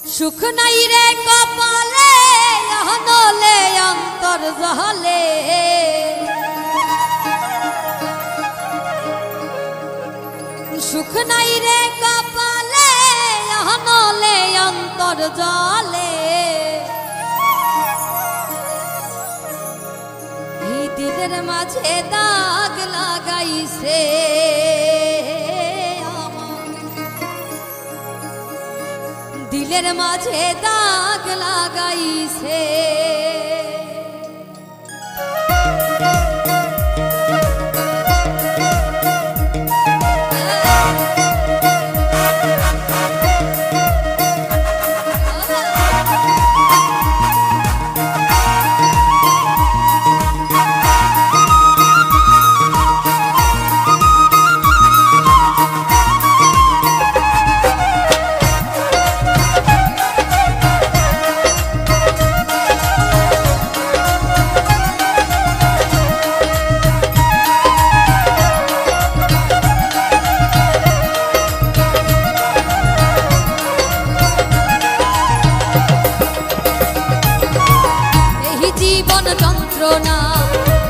সুখ নাই রে কপালে হনলে অন্তর জহলে সুখ নাই রে কপালে হনলে অন্তর জলে এই দিলের মাঝে দাগ লাগাইছে দিলের মাঝে দাগ লাগাইছে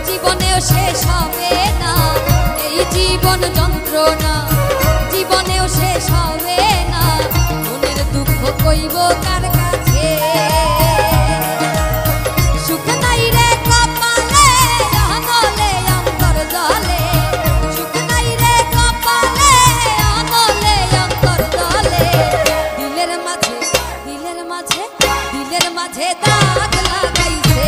জীবনেও শেষ হবে না এই জীবন যন্ত্রণা জীবনেও শেষ হবে না মনের দুঃখ কইব কার কাছে সুখ নাই রে কপালে হনলে অন্তর জলে সুখ নাই রে কপালে হনলে অন্তর জলে দিলের মাঝে দাগ লাগাইছে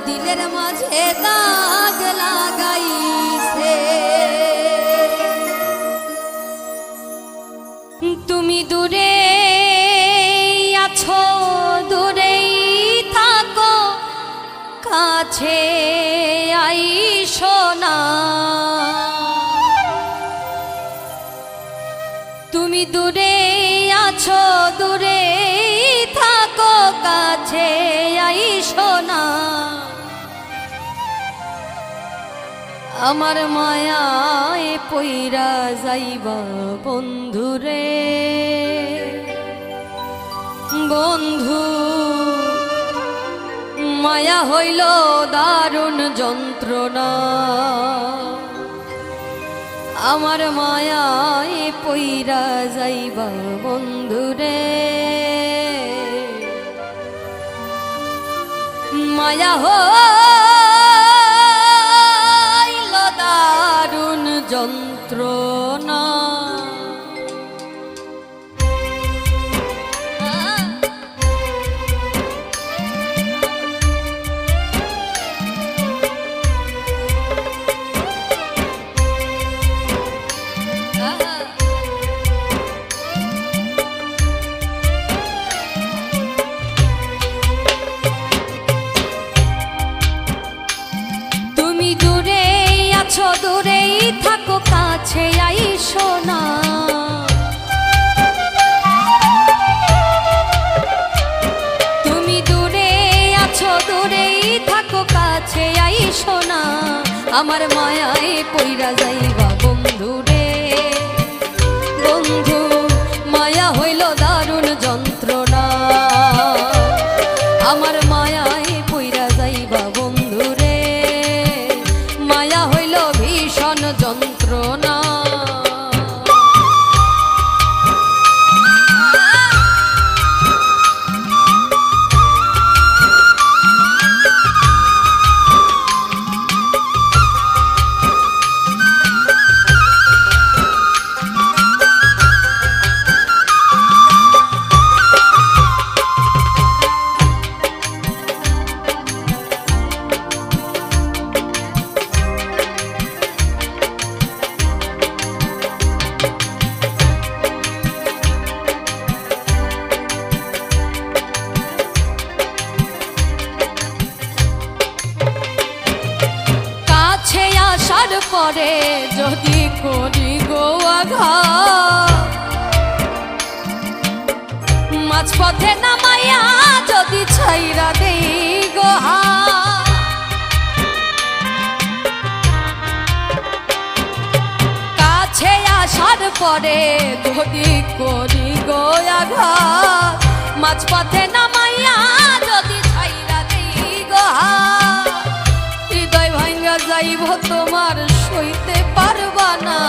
দিলের মাঝে দাগ লাগাইছে। তুমি দূরে আছো, দূরেই থাকো, কাছে আইসো না। তুমি দূরে আছো, দূরে থাকো, কাছে আইসো না। আমার মায়ায় পইরা যাইবা বন্ধুরে, বন্ধু মায়া হইল দারুণ যন্ত্রণা। আমার মায়ায় পইরা যাইবা বন্ধুরে, মায়া হইল দারুণ যন্ত্রণা। দূরেই থাকো, কাছে আইসো না। তুমি দূরে আছো, দূরেই থাকো, কাছে আইসো না। আমার মায়ায় পইরা যাইবা বন্ধুরে, বন্ধু মায়া হইল দারুণ যন্ত্রণা। আমার মায়ায় পইরা যাইবা বন্ধুরে, মায়া হইল ভীষণ যন্ত্রণা। আসার পরে যদি করি গো আঘাত, মাঝপথে নামাইয়া যদি ছাইরা দেই গো হাত, কাছে আসার পরে যদি করি গো আঘাত, মাঝপথে নামাইয়া যদি ছাইরা দেই গো হাত, হৃদয় ভাঙ্গা যাইব তোমার সইতে পারবা না।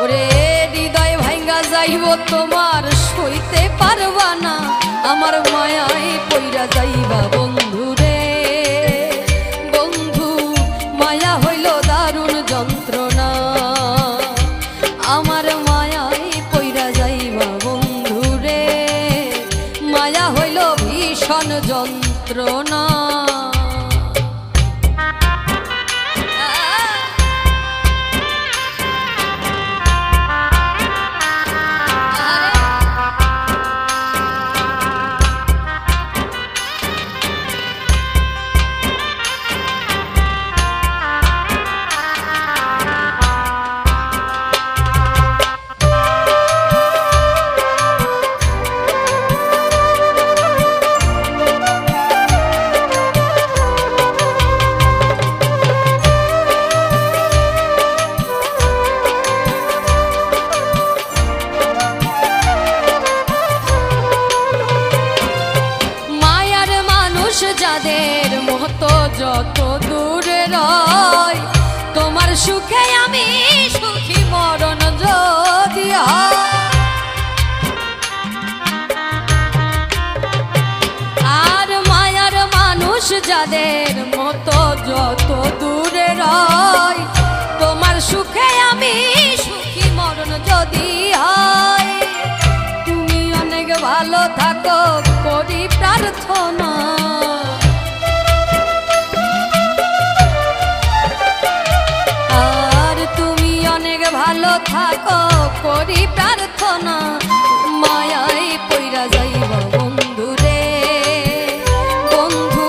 ওরে হৃদয় ভাঙ্গা যাইব তোমার সইতে পারবা না। আমার মায়ায় পইরা যাইবা বন্ধু রে, বন্ধু মায়া হইল দারুণ যন্ত্রণা। আমার মায়ায় পইরা যাইবা বন্ধু রে, মায়া হইল ভীষণ যন্ত্রণা। যাদের মতো যত দূরে রয়, তোমার সুখে আমি সুখী মরণ যদি আর মায়ার মানুষ যাদের মতো যত দূরে রয়, তোমার সুখে আমি সুখী মরণ যদি হয়। তুমি অনেক ভালো থাকো প্রার্থনা। আর তুমি অনেক ভালো থাকো করি প্রার্থনা, মায়ায় পইরা যাইবা বন্ধু রে। বন্ধু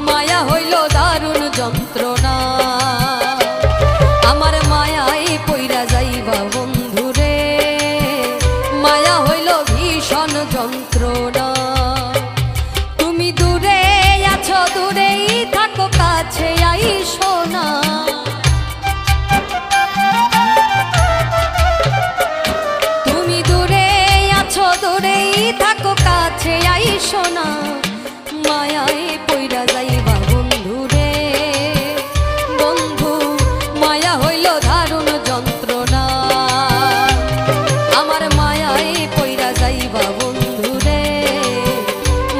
মায়া হইল দারুণ যন্ত্রণা, আমার মায়ায় পইরা যাইবা বন্ধু রে। মায়া হইল ভীষণ যন্ত্রণা। তুমি দূরে আছো দূরেই থাকো কাছে আইসো না। তুমি দূরে আছো দূরেই থাকো কাছে আইসো না। মায়ায় পইরা যাইবা বন্ধু রে। বন্ধু মায়া হইল দারুণ যন্ত্রণা, আমার মায়ায় পইরা যাইবা বন্ধু রে।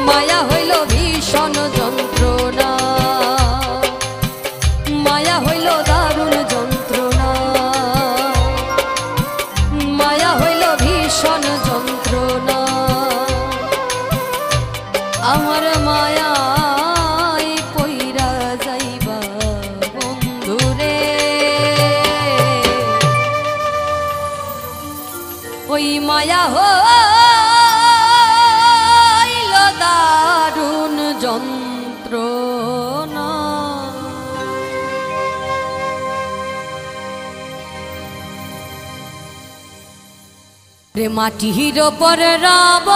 মায়া হইল ভীষণ যন্ত্রণা, মায়া হইল দারুণ যন্ত্রণা, মায়া হইল ভীষণ যন্ত্রণা, আমার মায়ায় পইরা যাইবা বন্ধু রে। ওই মায়া হইল দারুণ যন্ত্রণা। রে মাটির ওপর রব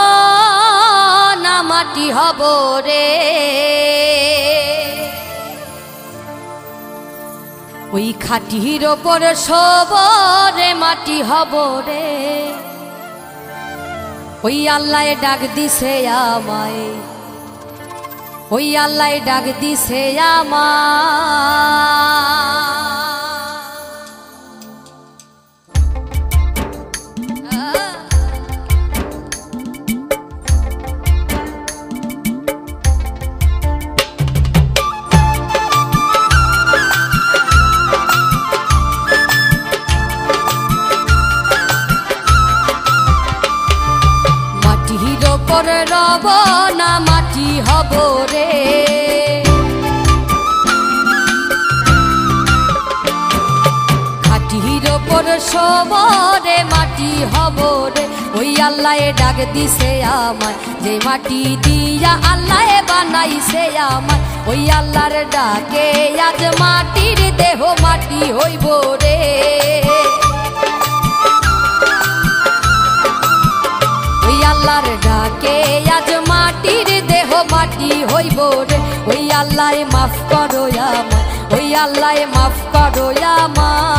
না মাটি হব রে। ওই খাটির ওপর শোব রে মাটি হব রে। ওই আল্লাহ ডাক দিছে আমায়, ওই আল্লাহ ডাক দিছে আমায়। রব না মাটি হব রে। খাটির ওপর সবরে মাটি হব রে। ওই আল্লাহ ডাক দিছে আমায়, যে মাটি দিয়া আল্লাহ বানাইছে আমায়। ওই আল্লাহর ডাকে আজ মাটির দেহ মাটি হইব রে। আল্লাহর ডাকে আজ মাটির দেহ মাটি হইব রে। ওই আল্লাহ মাফ করো আমায়, ওই আল্লাহ মাফ করো আমায়।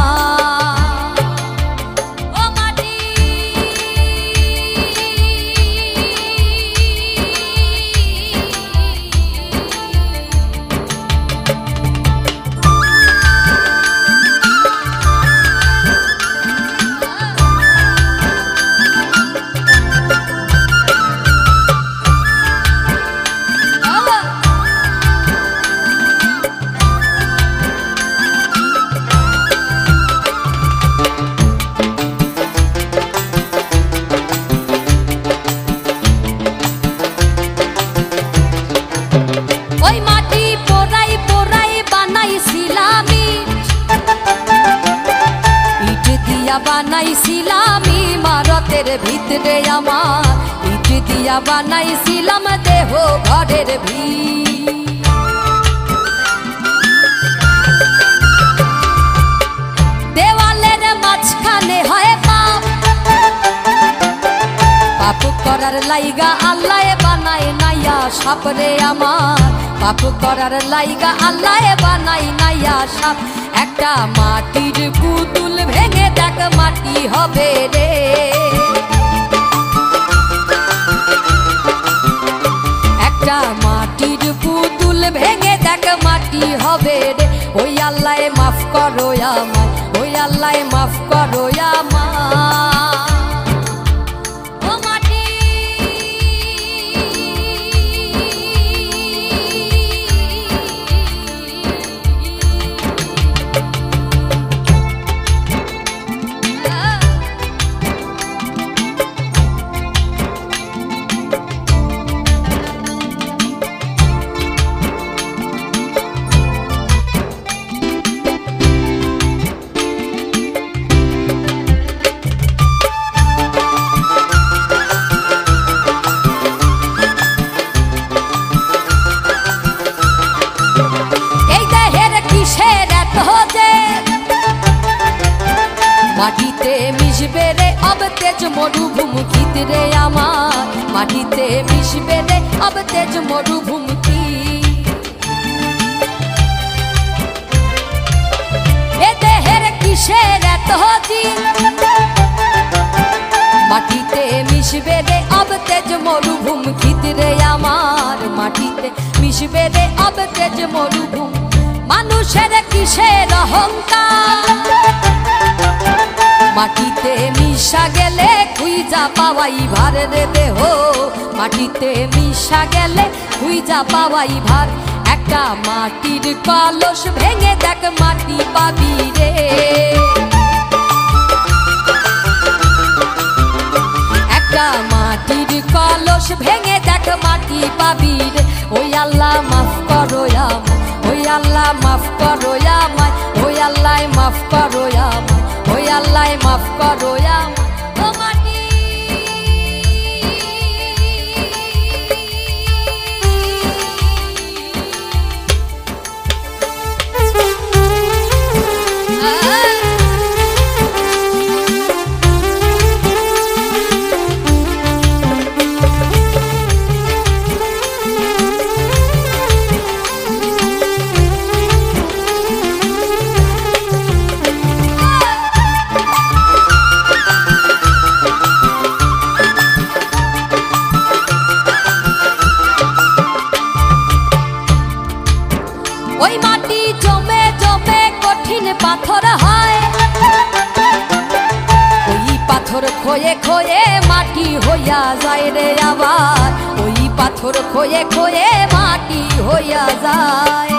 বানাইছিলাম ইমারতের ভিতরে আমার, ইট দিয়া বানাইছিলাম দেহ ঘরের দেওয়ালের মাঝখানে হয় পাপ। পাপ করার লাইগা আল্লাহ বানায় নাইয়া সাপরে আমার। পাপ করার লাইগা আল্লাহ বানায় নাইয়া সাপ। একটা মাটির পুতুল ভেঙে দেখ মাটি হবে রে। একটা মাটির পুতুল ভেঙে দেখ মাটি হবে রে। ওই আল্লাহ মাফ করো আমায়, ওই আল্লাহ মাফ করো আমায়। মাটিতে মিশবে রে অব তেজ মরুভূমি রে আমার, মাটিতে মিশবে রে অব তেজ মরুভূমি। এ দেহের কিসের এত জিদ, মাটিতে মিশবে রে অব তেজ মরুভূমি রে আমার, মাটিতে মিশবে রে অব তেজ মরুভূমি। মানুষের কিসের অহংকার, মাটিতে মিশা গেলে খুঁজা পাওয়াই ভার রে দেহ, মাটিতে মিশা গেলে খুঁজা পাওয়াই ভার। একটা মাটির কলস ভেঙে দেখ মাটি পাবি রে, একটা মাটির কলস ভেঙে দেখ মাটি পাবি রে। ওই আল্লাহ মাফ করো আমায়, ওই আল্লাহ মাফ করো আমায়, ওই আল্লাহ মাফ করো আমায়, ওই আল্লাহ মাফ করো আমায়। ও মাটি ওই মাটি জমে জমে কঠিন পাথর হয়, ওই পাথর খয়ে খয়ে মাটি হইয়া যায় রে আবার, ওই পাথর খয়ে খয়ে মাটি হইয়া যায়।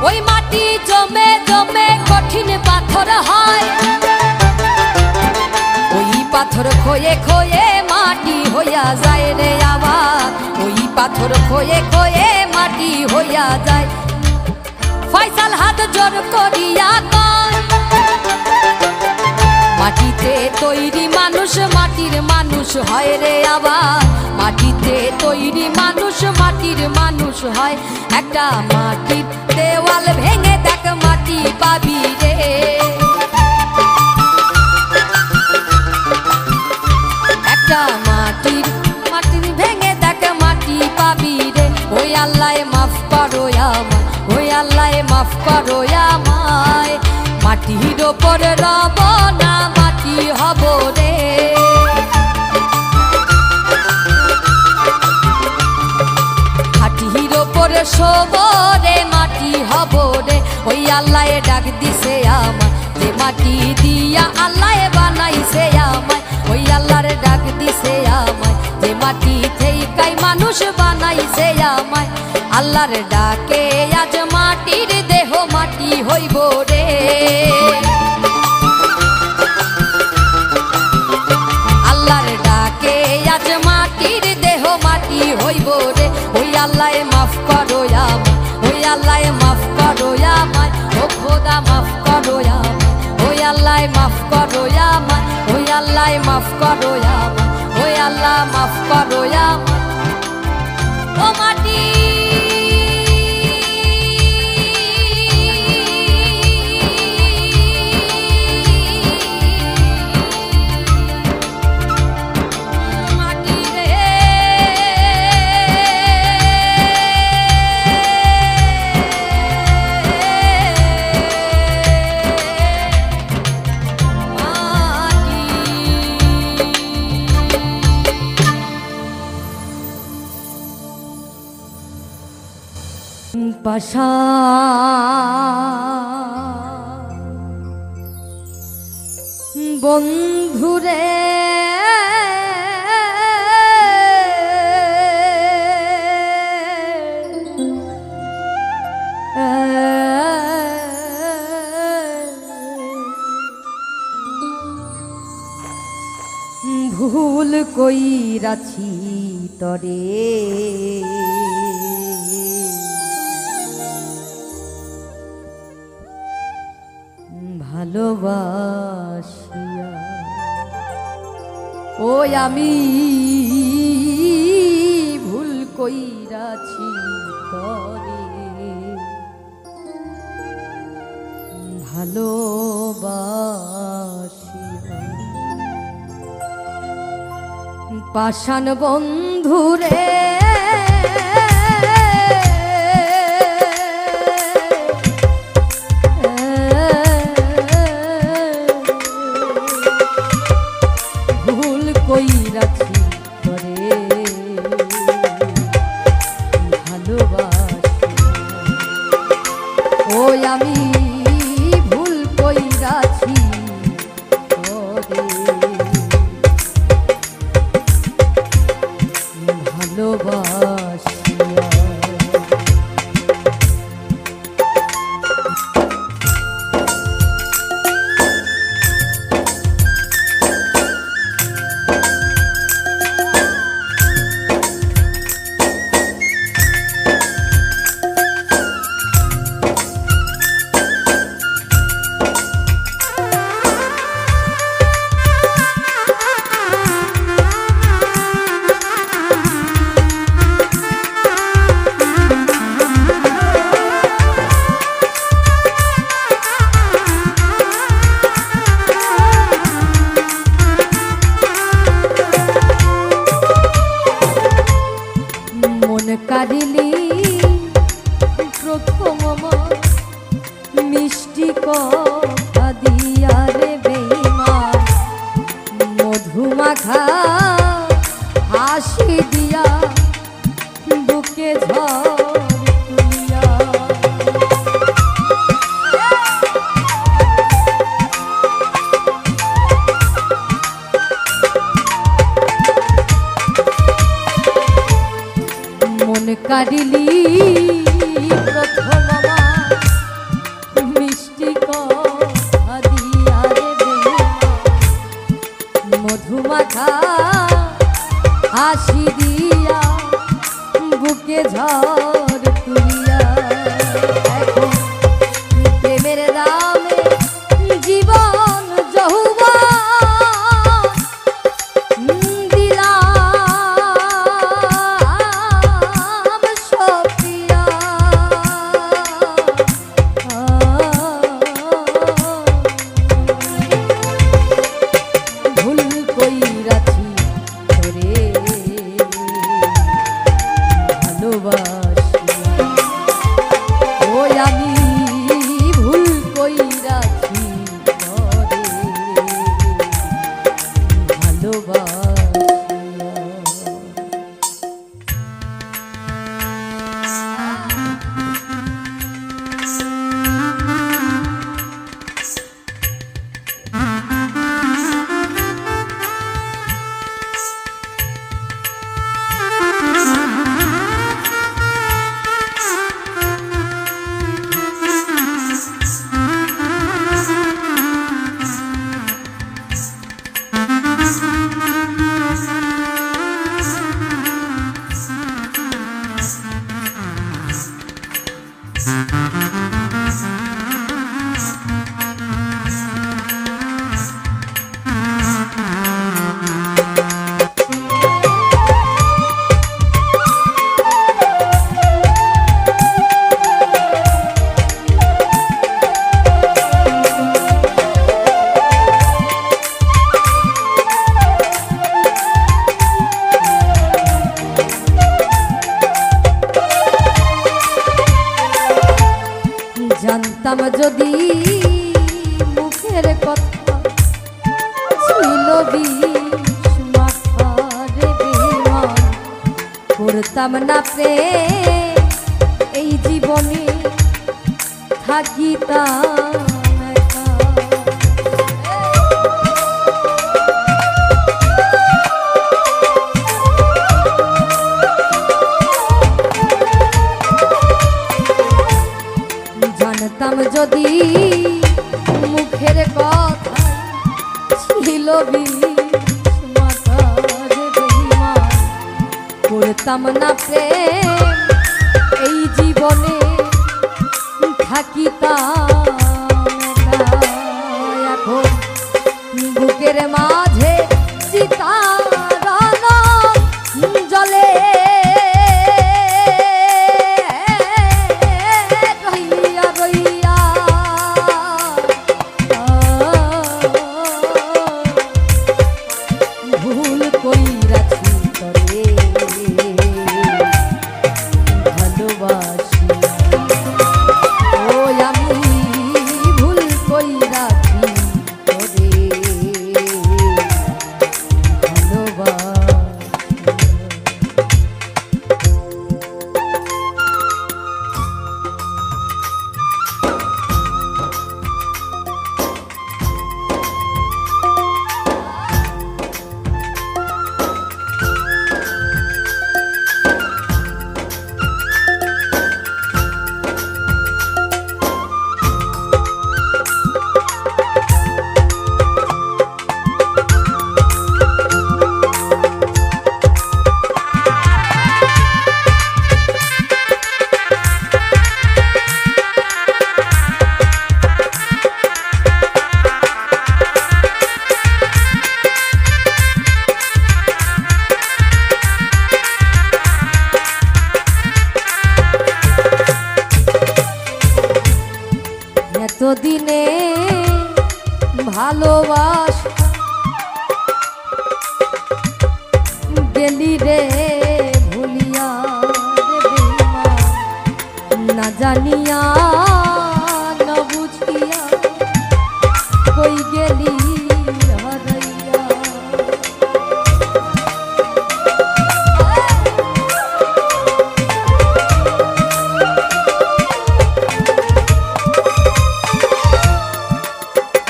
ওই মাটি জমে জমে কঠিন পাথর হয়, ওই পাথর খয়ে খয়ে মাটি হইয়া যায় রে আবার, ওই পাথর খয়ে খয়ে মাটি হইয়া যায়। ফয়সাল হাত জোর করিয়া কয়, মাটিতে তৈরি মানুষ মাটির মানুষ হয় রে আবার, মাটিতে তৈরি মানুষ মাটির মানুষ হয়। একটা মাটির দেওয়াল ভেঙে দেখ মাটি পাবি রে, একটা মাটির মাটির ভেঙে দেখ মাটি পাবি রে। ওই আল্লাহ মাফ করো আমায়, ওই আল্লাহ মাফ করো আমায়। মাটির ওপর রব না মাটি হব রে, মাটির ওপর শোব রে মাটি হব রে। ওই আল্লাহ ডাক দিছে আমায়, যে মাটি দিয়া আল্লাহ বানাইছে আমায়, ওই আল্লাহর ডাক দিছে আমায়, যে মাটি থেইকাই মানুষ বানাইছে আমায়। আল্লাহর ডাকে আজ মাটির দেহ মাটি হইব রে, আল্লাহর ডাকে আজ মাটির দেহ মাটি হইব রে। ওই আল্লাহ মাফ করো আমায়, ওই আল্লাহ মাফ করো আমায়, ও খোদা মাফ করো আমায়, ওই আল্লাহ মাফ করো আমায়, ওই আল্লাহ মাফ করো আমায়, ওই আল্লাহ মাফ করো আমায়। ও মাটি পাশা বন্ধুরে ভুল কইরাছি তরে ভালোবাসিয়া, ওই আমি ভুল কইরাছি তরে ভালোবাসিয়া পাষাণ বন্ধুরে ভুল কইরাছি করে ভালোবাসিয়া ওই আমি ভুল কইরাছি করে ভালোবাসিয়া কারিলি প্রথম মিষ্টি কথা দিয়া রে বেঈমান মধুমাখা হাসি দিয়া বুকে ঝড় তুলিয়া কারিলি প্রথম মিষ্টি কথা দিয়া রে বেঈমান মধুমাখা হাসি দিয়া বুকে ঝড় তুলিয়া এখন প্রেমের দামে জীবন যৌবন জানতাম যদি মুখের কথা ছিল বিষ মাখা রে বেঈমান করতাম না প্রেম এই জীবনে থাকিতাম একা জানতাম যদি মুখের কথা ছিল বিষ মাখা রে বেঈমান করতাম না প্রেম এই জীবনে থাকিতাম একা এখন বুকের মাঝে চিতা জলে রইয়া রইয়া ভালোবাস গেলি রে ভুলিয়া রে বেঈমান না জানিয়া না বুঝিয়া কই গেলি হারাইয়া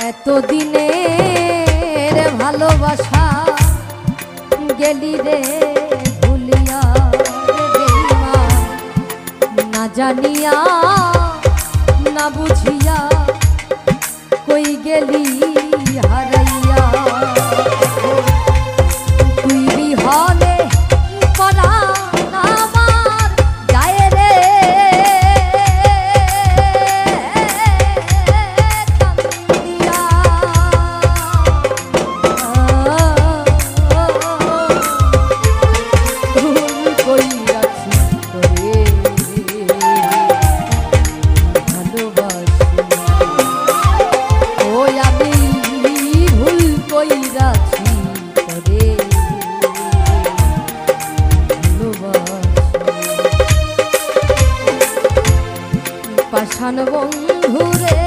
এতদিনের ভালোবাসা গেলি রে ভুলিয়া রে বেঈমান না জানিয়া না বুঝিয়া কই গেলি হারাইয়া তুই বিহনে পরাণ আমার যায় রে কান্দিয়া কই রাখি তোরে পাষাণ বন্ধুরে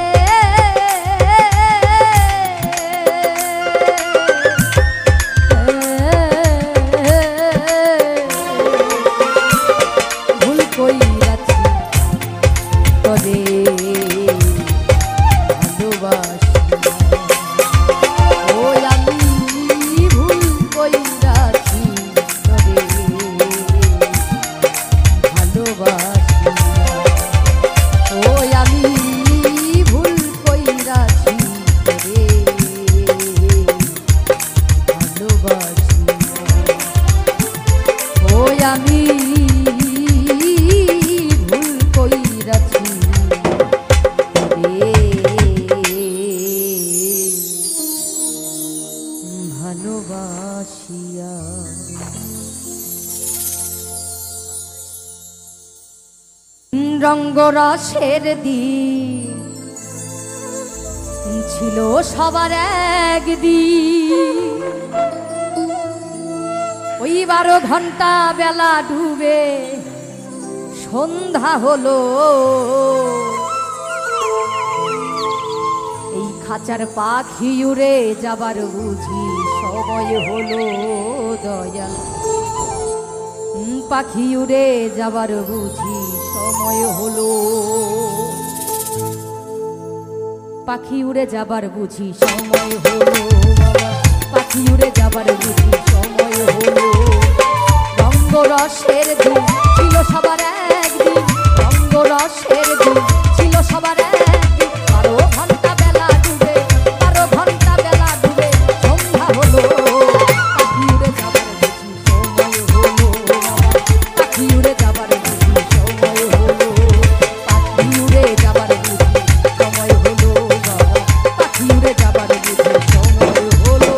ভুল কইরাছি তোরে ভালোবাসি ও আমি ভুল কইরাছি তোরে ভালোবাসি আমি ভুল কইরাছি রে ভালোবাসিয়া রঙ্গরসের দিন ছিল সবার একদিন ওই 12 ঘন্টা বেলা ডুবে সন্ধ্যা হলো এই খাঁচার পাখি উড়ে যাবার বুঝি সময় হলো দয়াল পাখি উড়ে যাবার বুঝি সময় হলো পাখি উড়ে যাবার বুঝি সময় হলো পাখি উড়ে যাবার বুঝি সময় হলো রঙ্গরসের দিন ছিল সবার একদিন রঙ্গরসের দিন ছিল সবার একদিন 12 ঘন্টা বেলা ডুবে 12 ঘন্টা বেলা ডুবে সন্ধ্যা হলো পাখি উড়ে যাবার বুঝি সময় হলো পাখি উড়ে যাবার বুঝি সময় হলো পাখি উড়ে যাবার বুঝি সময় হলো পাখি উড়ে যাবার বুঝি সময় হলো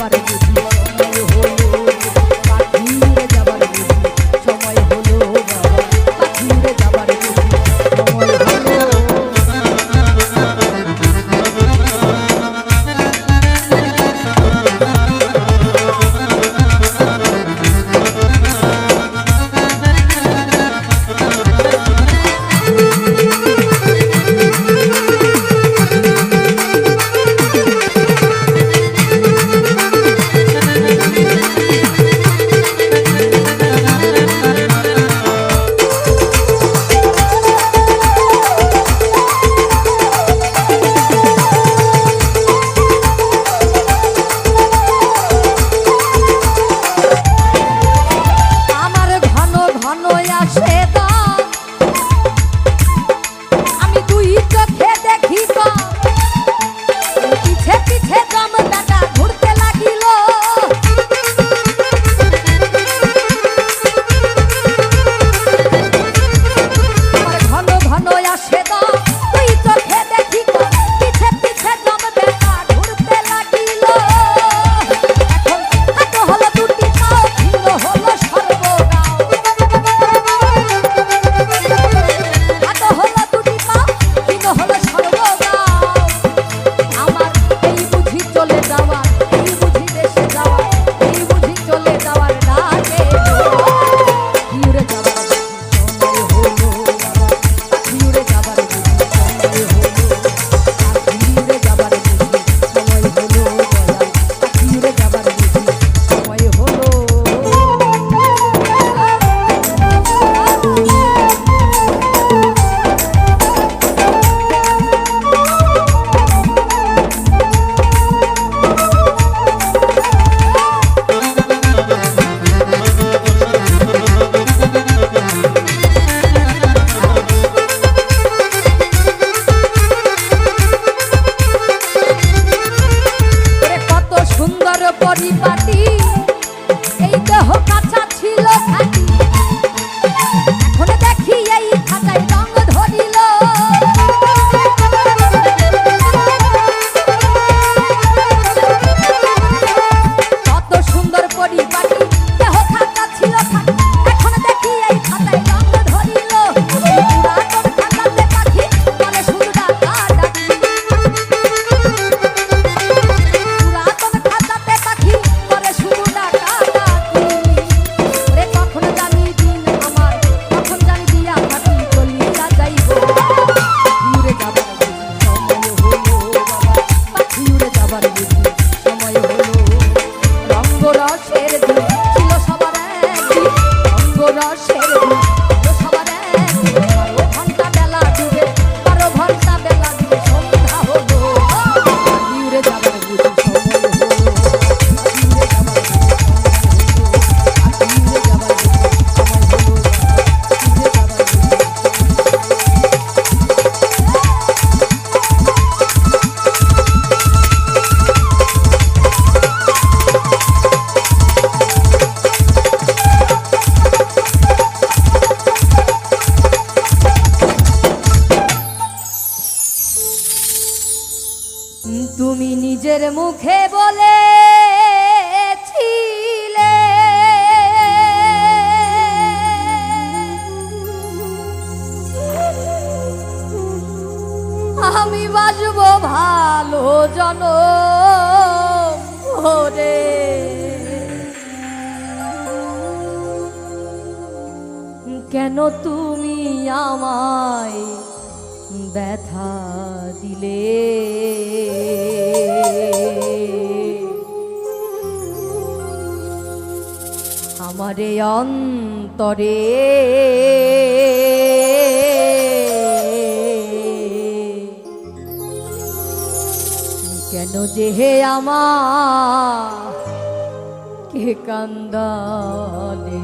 যাবার বুঝি সময় হলো, পাখি উড়ে যাবার বুঝি সময় হলো বাবা, পাখি উড়ে যাবার বুঝি সময় হলো। পরিপাটি এই দেহ কাঁচা ছিল খাঁটি, এখন দেখি এই খাঁচায় রং ধরিল। কত সুন্দর পরিপাটি দেহ কাঁচা ছিল খাঁটি, এখন দেখি এই খাঁচায় রং ধরিল। পুরাতন খাঁচাতে পাখি বলে শুধু ডাকা ডাকি, পুরাতন খাঁচাতে পাখি বলে শুধু ডাকা ডাকি। ওরে কখন জানি দিন আমার, কখন জানি দিয়া কাটি চলিয়া যাইব। উড়ে যাবার বুঝি সময় হলো বাবা, পাখি উড়ে যাবার বুঝি সময় হলো। রঙ্গরসের দিন ছিল সবার একদিন, রঙ্গরসের দিন ছিল সবার একদিন। 12 ঘন্টা বেলা ডুবে, 12 ঘন্টা বেলা ডুবে সন্ধ্যা হলো। পাখি উড়ে যাবার বুঝি সময় হলো, পাখি উড়ে যাবার বুঝি সময় হলো, পাখি উড়ে যাবার বুঝি সময় হলো, পাখি উড়ে যাবার তুমি নিজের মুখে বলেছিলে আমি বাসবো ভালো জনম ভরে। কেন তুমি আমায় ব্যথা দিলে? আমারে অন্তরে কেন যে হে আমাকে কান্দালে?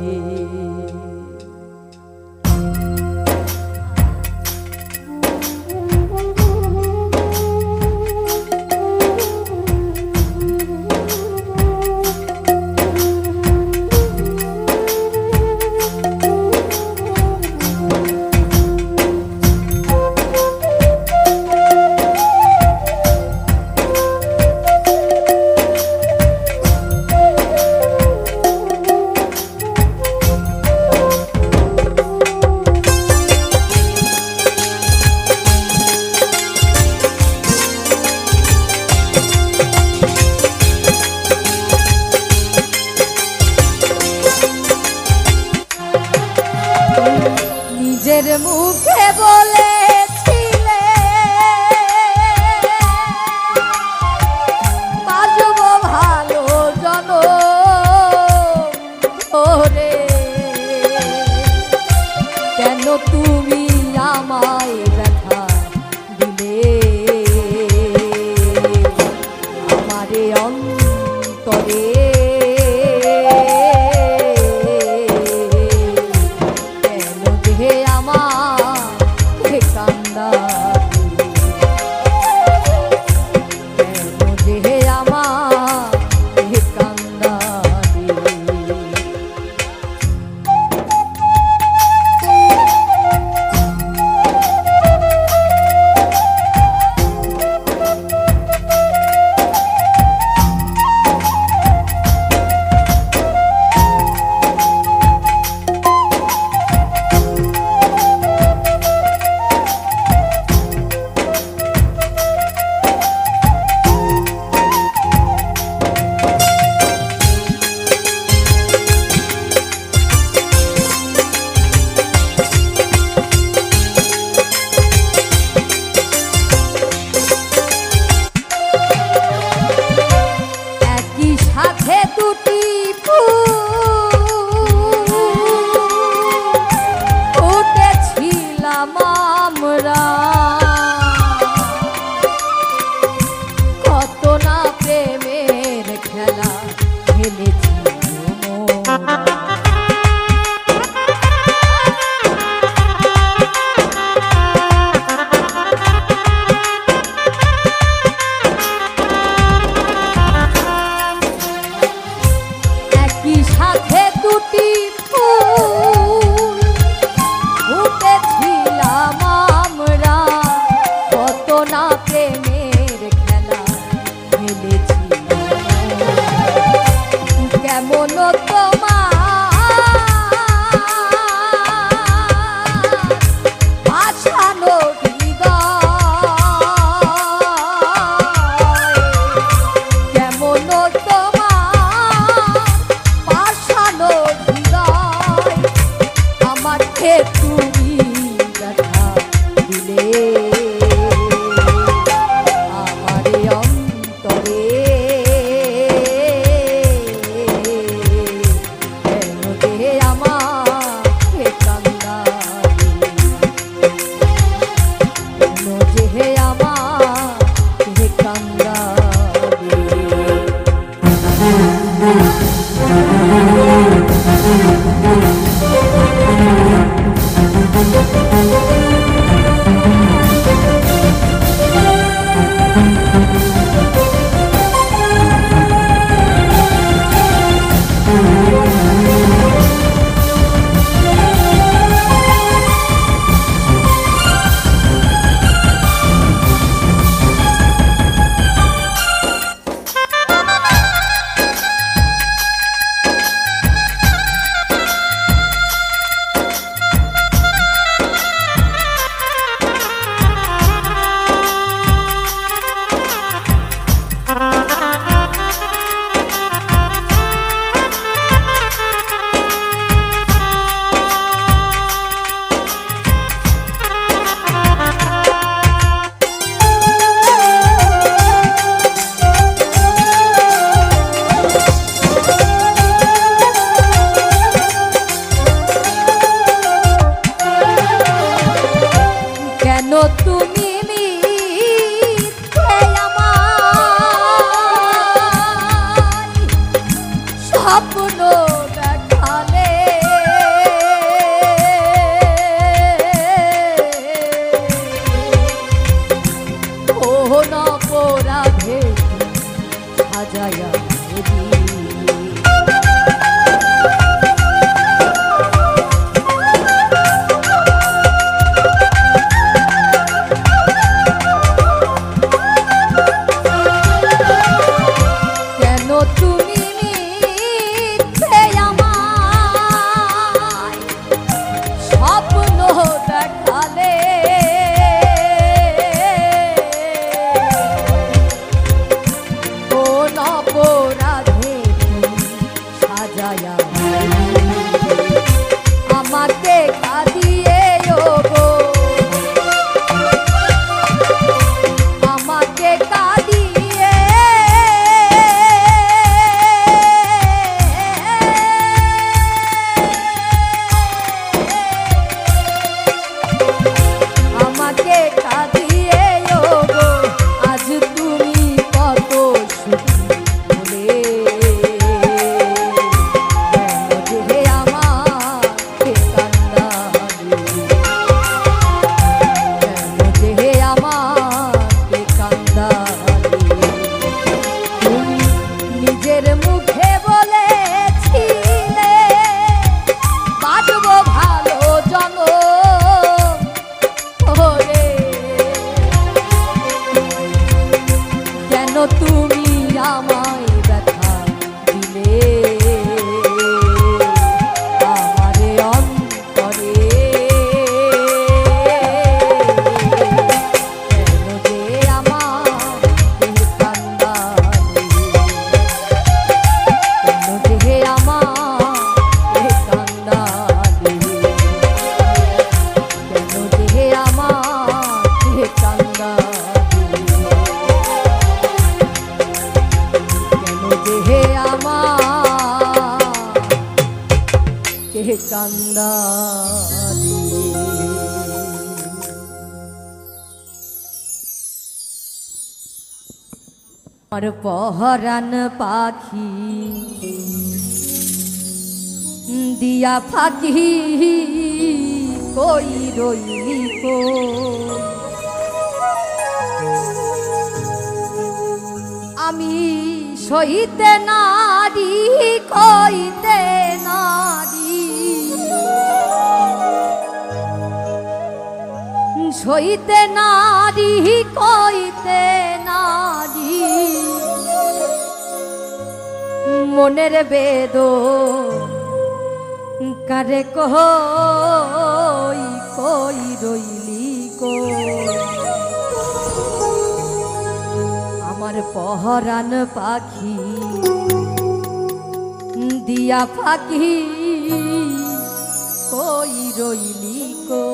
অন্তরে কেন দেহে আমার হে কান্দারি কেন দেহে আমার হে কান্দারি দুটি উঠেছিলাম আমরা কত না প্রেমের খেলা খেলেছি সাথে দুটি ফুল উঠেছিলাম আমরা কত না প্রেমের খেলা খেলেছি কেমন তোমার আশানো হৃদয় কেমন তুমি দেখা দিলে আমার অন্তরে কেন দেহে আমার হে কান্দারি কেন দেহে আমার হে কান্দারি কেন তুমি মিথ্যে আমায় স্বপ্ন দেখালে কোন অপরাধে সাজায়া কেন তুমি আমার কে কান্দা আর পহরান পাখি দিয়া ফাঁকি কই রইলি কো আমি সইতে নারী কইতে নারী সইতে নারী কইতে নারী মনের বেদ কারে কই কই রইলি কো আমার পহরান পাখি দিয়া ফাঁকি কই রইলি কো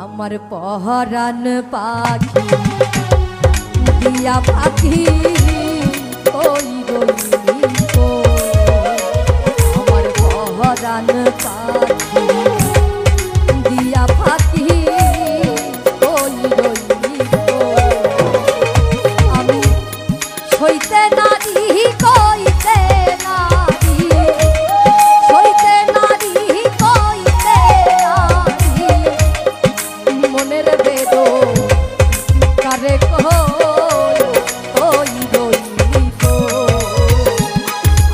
আমার পহরান পাখি দিয়া পাখি কই রইলি কো আমার পহরান পাখি দিয়া পাখি কই রইলি কো আমি সইতে নারী কইতে নারী সইতে নারী কইতে নারী মনের বেদ কারে কই রইলি কো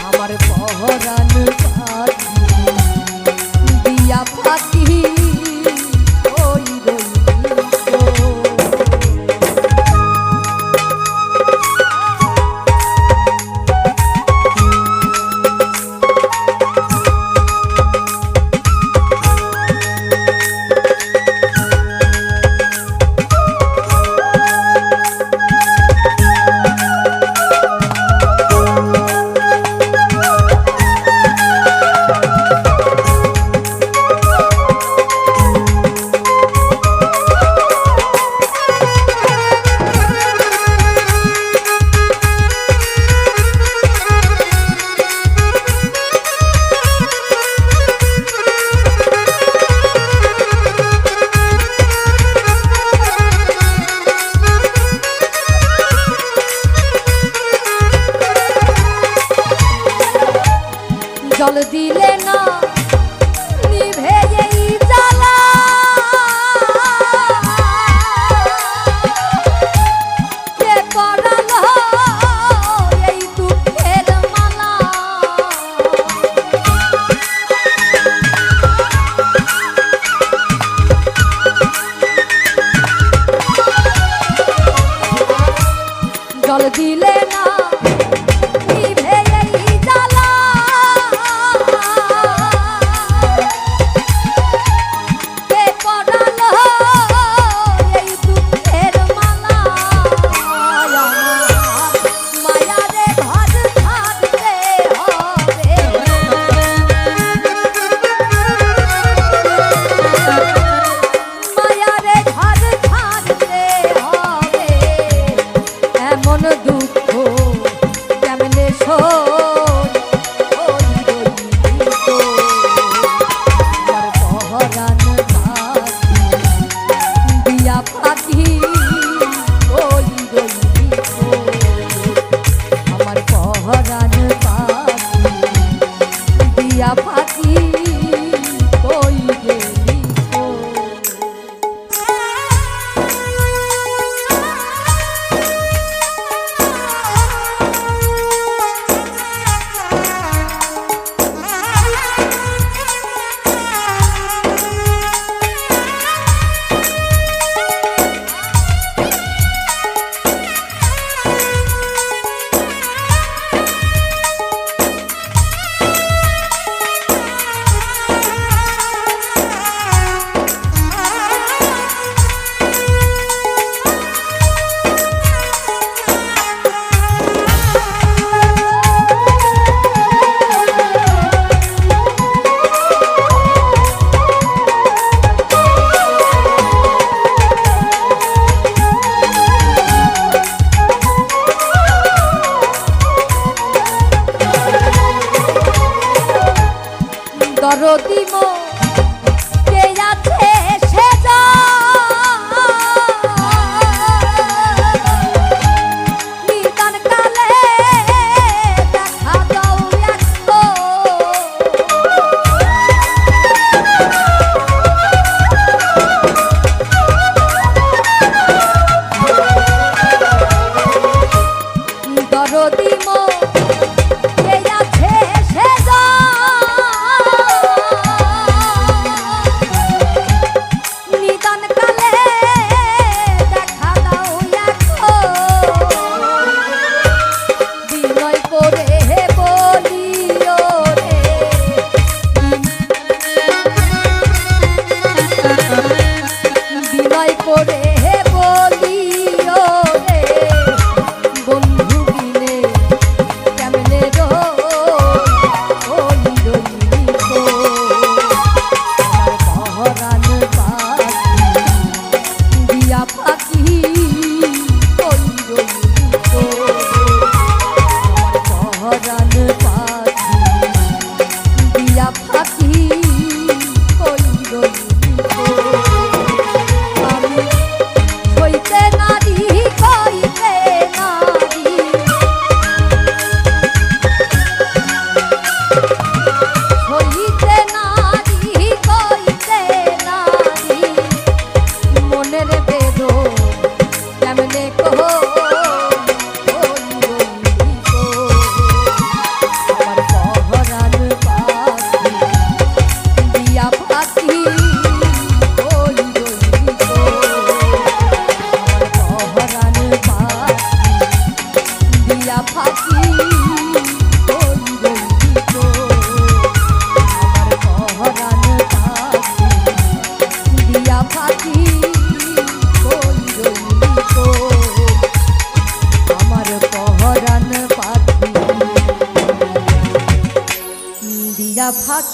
আমার পহরান পাখি দিয়া পাখি কই রইলি কো জল দিলে না নিভে এই জ্বালা কে পরালো এই দুঃখের মালা জল দিলে না নিভে এই জ্বালা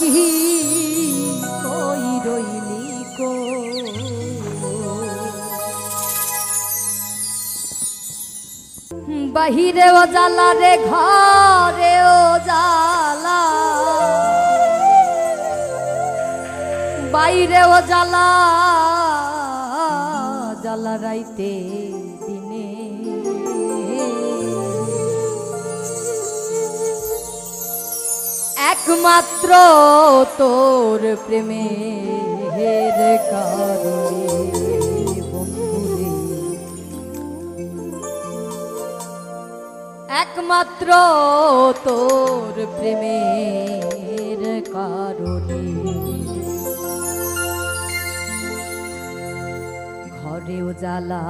পাখি কই রইলি কো বাহিরেও জ্বালা রে ঘরেও জ্বালা বাইরেও জ্বালা জ্বালা রাইতে দিনে একমাত্র তোর প্রেমের কারণে বন্ধুরে একমাত্র তোর প্রেমের কারণে ঘরেও জ্বালা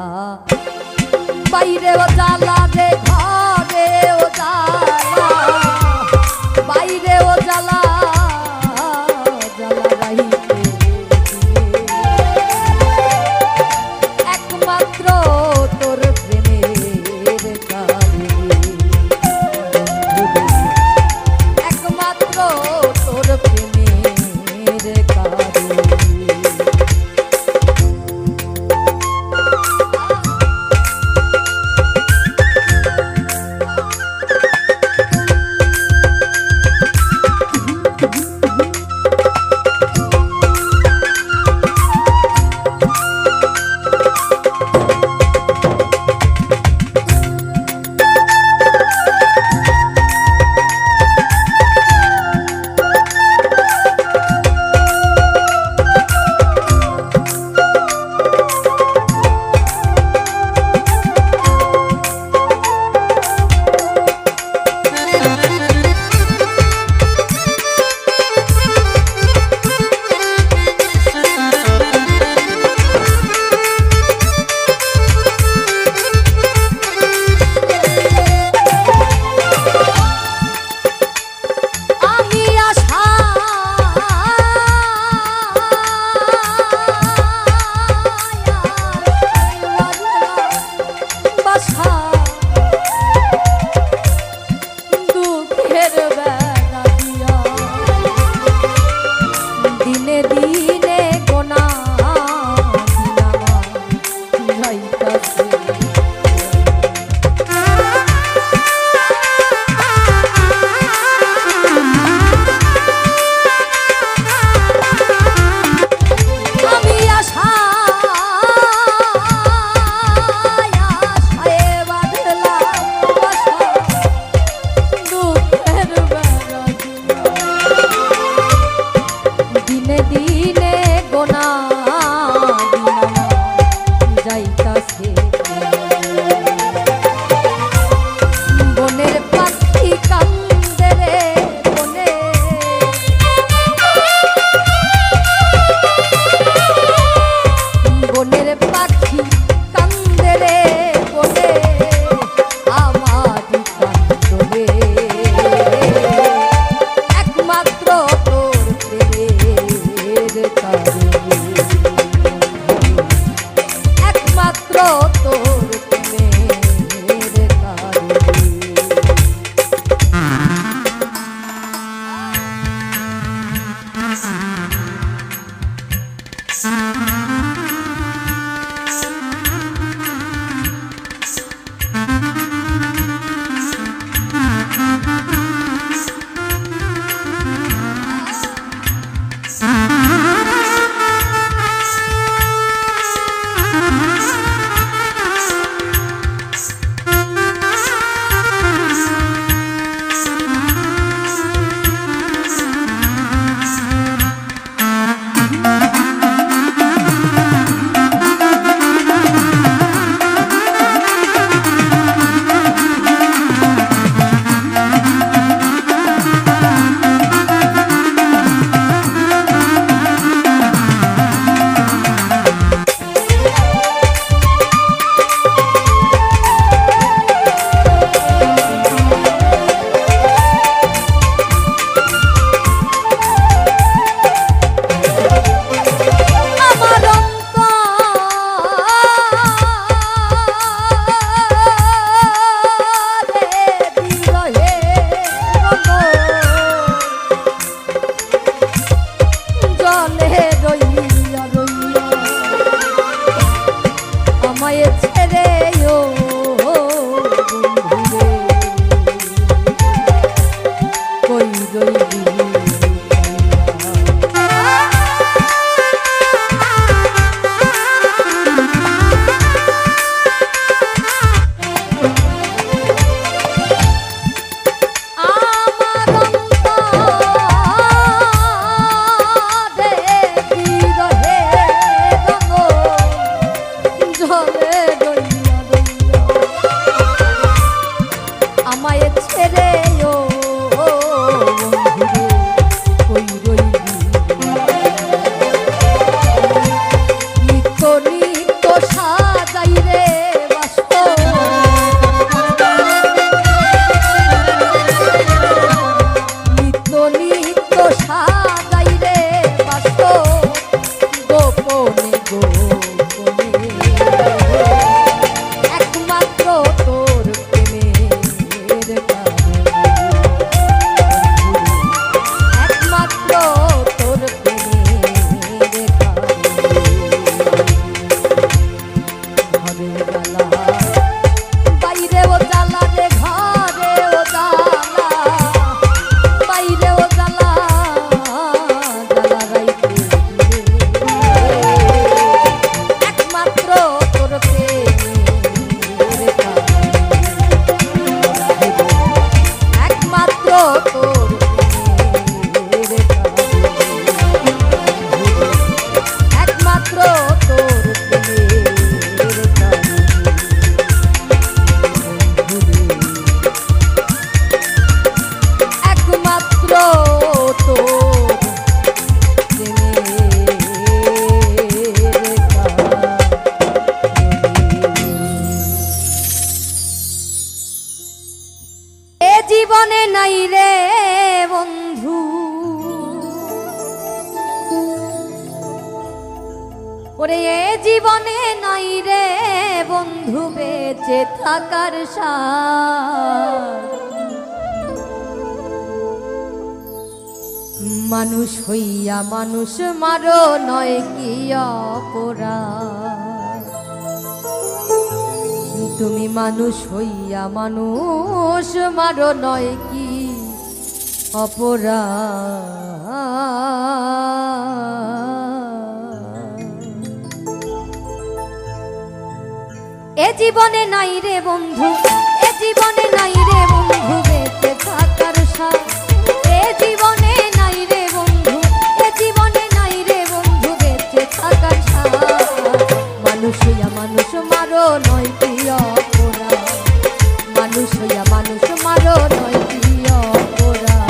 বাইরেও জ্বালা রে ঘরেও জ্বালা বাইরেও জ্বালা জ্বালা রাইতে একমাত্র তোর প্রেমের কারণে একমাত্র তোর প্রেমের কারণে জীবনে নাই রে বন্ধু ওরে এ জীবনে নাই রে বন্ধু বেঁচে থাকার সাথ মানুষ হইয়া মানুষ মারো নয় কি অপরাধ তুমি মানুষ হইয়া মানুষ মারো নয় কি অপরাধ এ জীবনে নাই রে বন্ধু এ জীবনে নাই রে বন্ধু বেঁচে থাকার সাথ এ জীবনে নাই রে বন্ধু এ জীবনে নাই রে বন্ধু বেঁচে থাকার সাথ মানুষ হইয়া মানুষ মারো নয় কি অপরাধ মানুষ হইয়া মানুষ মারো নয় কি অপরাধ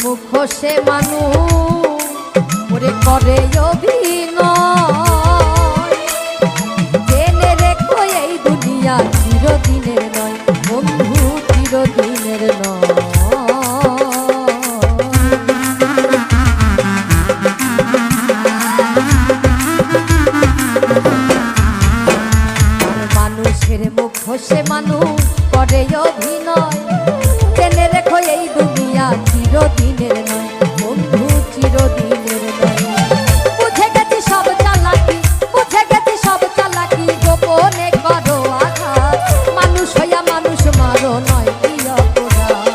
মুখ সে মানুষ ওরে করে অভিনয় জেনে রেখো এই দুনিয়া চিরদিনের নয় বন্ধু চিরদিনের নয় মানুষের মুখ সে মানুষ করে অভিনয় জেনে রেখো এই দুনিয়া চিরদিনের নয় বন্ধু চিরদিনের নয় বুঝে গেছি সব চালাকি বুঝে গেছি সব চালাকি গোপনে করো আঘাত মানুষ হইয়া মানুষ মারো নয় কি অপরাধ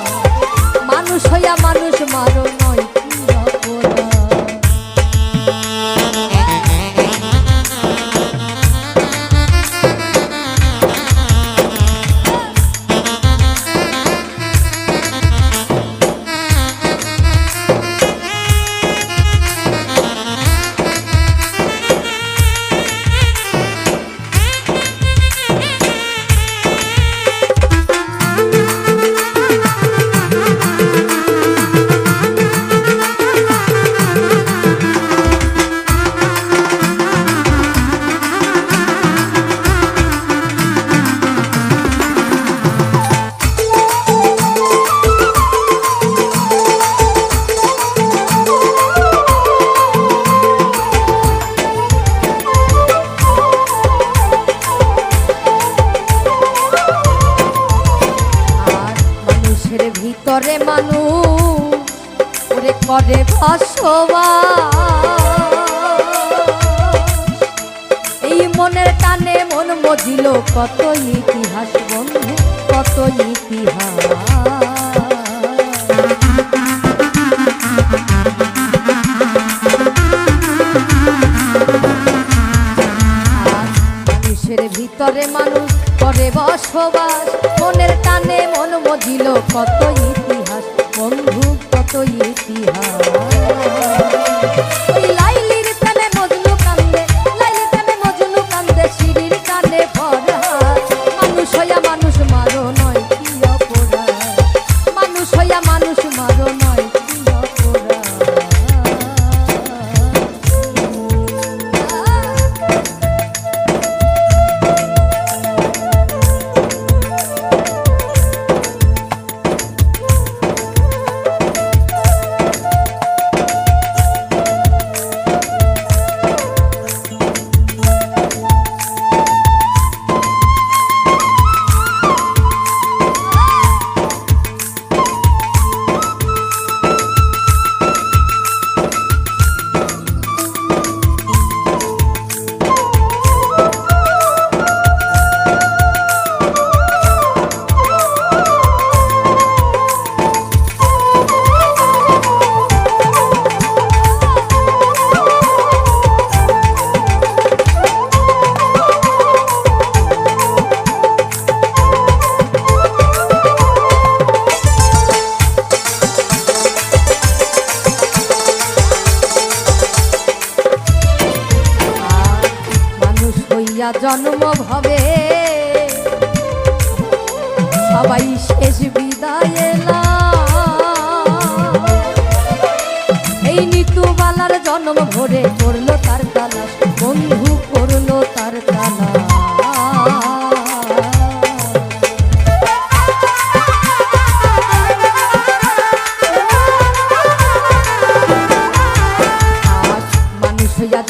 মানুষ হইয়া মানুষ মারো নয় কি অপরাধ ভিতরে মানুষ ওরে করে বসবাস এই মনের টানে মন মজিল কত ইতিহাস বন্ধু কত ইতিহাস মানুষের ভিতরে মানুষ করে বসবাস মনের টানে মন মজিল কত ইতিহাস বন্ধু কত ইতিহাস ওই লাইলির প্রেমে মজনু কান্দে লাইলির প্রেমে মজনু কান্দে সিঁড়ির কানে ফরহাদ মানুষ হইয়া মানুষ মারো নয় কি অপরাধ মানুষ হইয়া মানুষ মারো নয় কি অপরাধ হইয়া জন্ম ভবে সবাই শেষ বিদায় এলাম। এই নিতুবালার জন্ম ভরে করলো তার তালাশ, বন্ধু করলো তার তালাশ।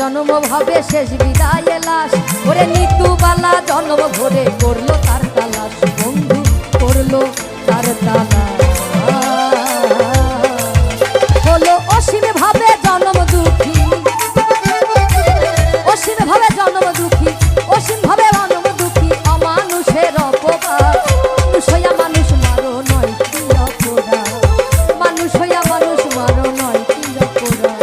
জন্ম ভাবে শেষ বিদায় লাশ, ওরে নিতুবালা জন্ম ভরে করলো তার তালাশ, বন্ধু করলো তার তালাশ। হলো অসীম ভাবে জন্ম দুঃখী, অসীম ভাবে জন্ম দুঃখী, অসীম ভাবে জন্ম দুঃখী, অমানুষের অপবাদ। মানুষ হইয়া মানুষ মারো নয় কি অপরাধ, মানুষ হইয়া মানুষ মারো নয় কি অপরাধ।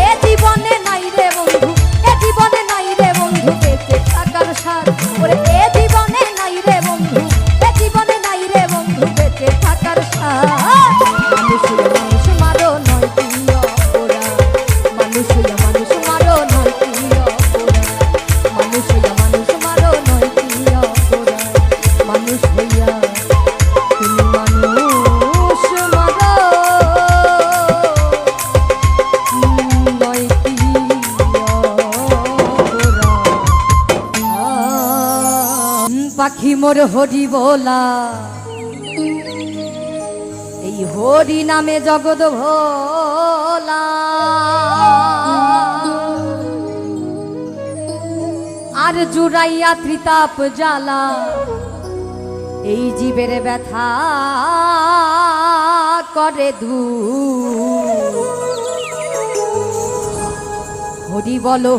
এ জীবনে নাই রে বন্ধু, এ জীবনে নাই রে বন্ধু বেঁচে থাকার স্বাদ, ওরে এ জীবনে নাই রে বন্ধু, এ জীবনে নাই রে বন্ধু বেঁচে থাকার স্বাদ। মানুষ হইয়া মানুষ মারো নয় কি অপরাধ, মানুষ হইয়া মানুষ মারো নয় কি অপরাধ, মানুষ হইয়া মানুষ মারো নয় কি অপরাধ, মানুষ হইয়া তুমি মানুষ মারো নয় কি অপরাধ। পাখি মোর হরি বলা, এই হরি নামে জগৎ ভোলা, আর জুড়াইয়া ত্রিতাপ জ্বালা, এই জীবের ব্যথা করে দূর। হরি বলো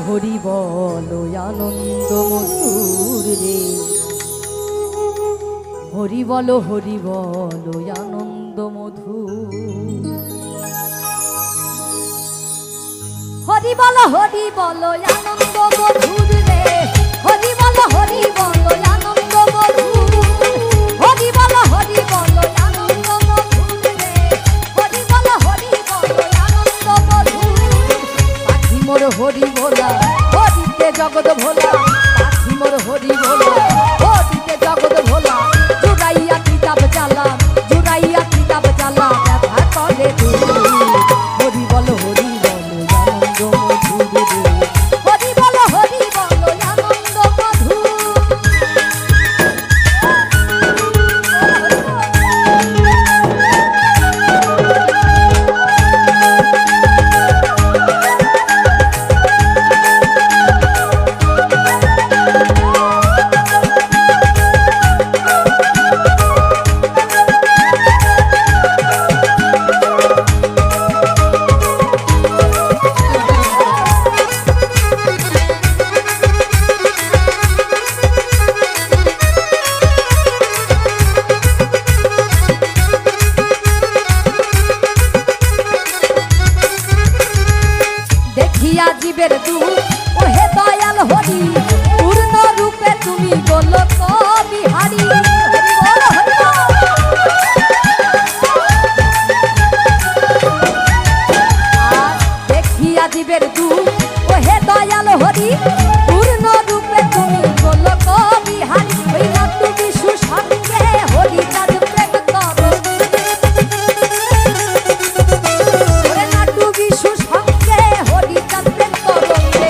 আনন্দ মধুর রে, হরি বলো আনন্দ মধুর। হরি বলো আনন্দ মধুর রে, হরি বলো আনন্দ মধুর, হরি বলো আনন্দ মধুর রে, হরি বলো আনন্দ মধুর। পাখি মোর হরি বলা, হরিতে জগৎ ভোলা, পাখি মোর হরি বলা, হরিতে জগৎ ভোলা, জুড়াইয়া ত্রিতাপ জ্বালা, জুড়াইয়া ত্রিতাপ জ্বালা, ব্যথা করে দূর। হরি বলো আনন্দ মধুর রে, হরি বলো আনন্দ মধুর। দেখিয়া জীবের দুঃখ ওহে দয়াল হরি, পূর্ণ রূপে তুমি গোলক বিহারী। দেখিয়া জীবের দুঃখ ওহে দয়াল হরি, পূর্ণ রূপে তুমি গোলক বিহারী। ওই নটু বিশু সঙ্গে হরি কাজ প্রেম করো, ওরে নটু বিশু সঙ্গে হরি কাজ প্রেম করো রে।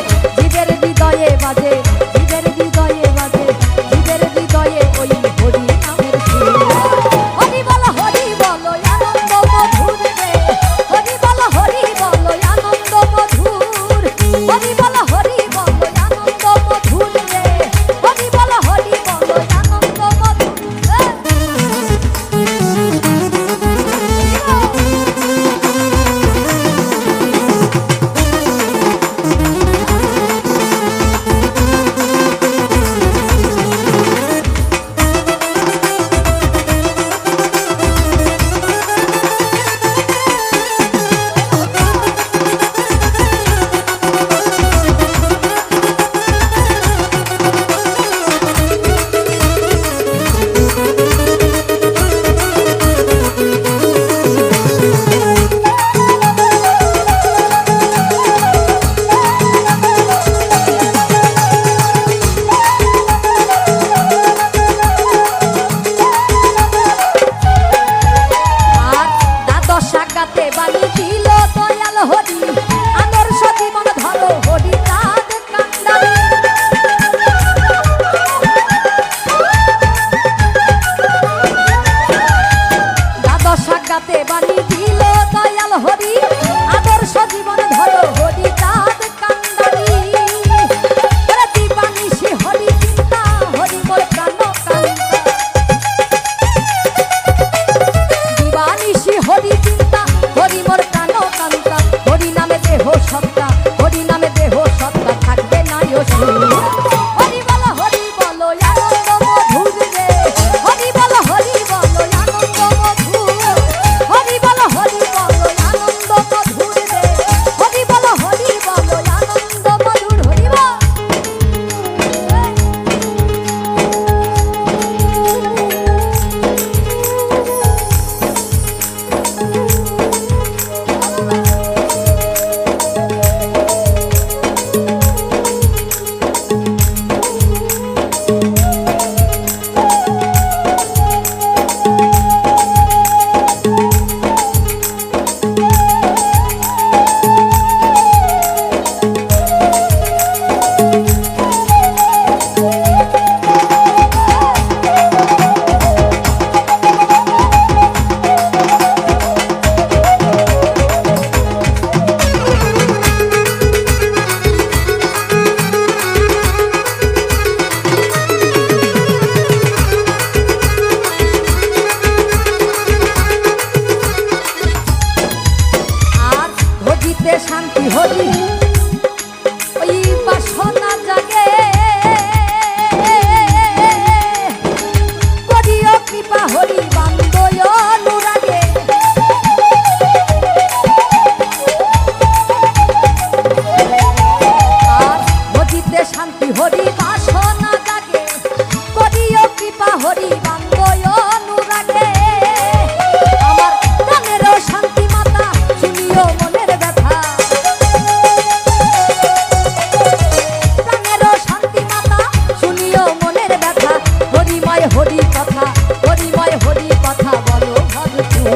মধুর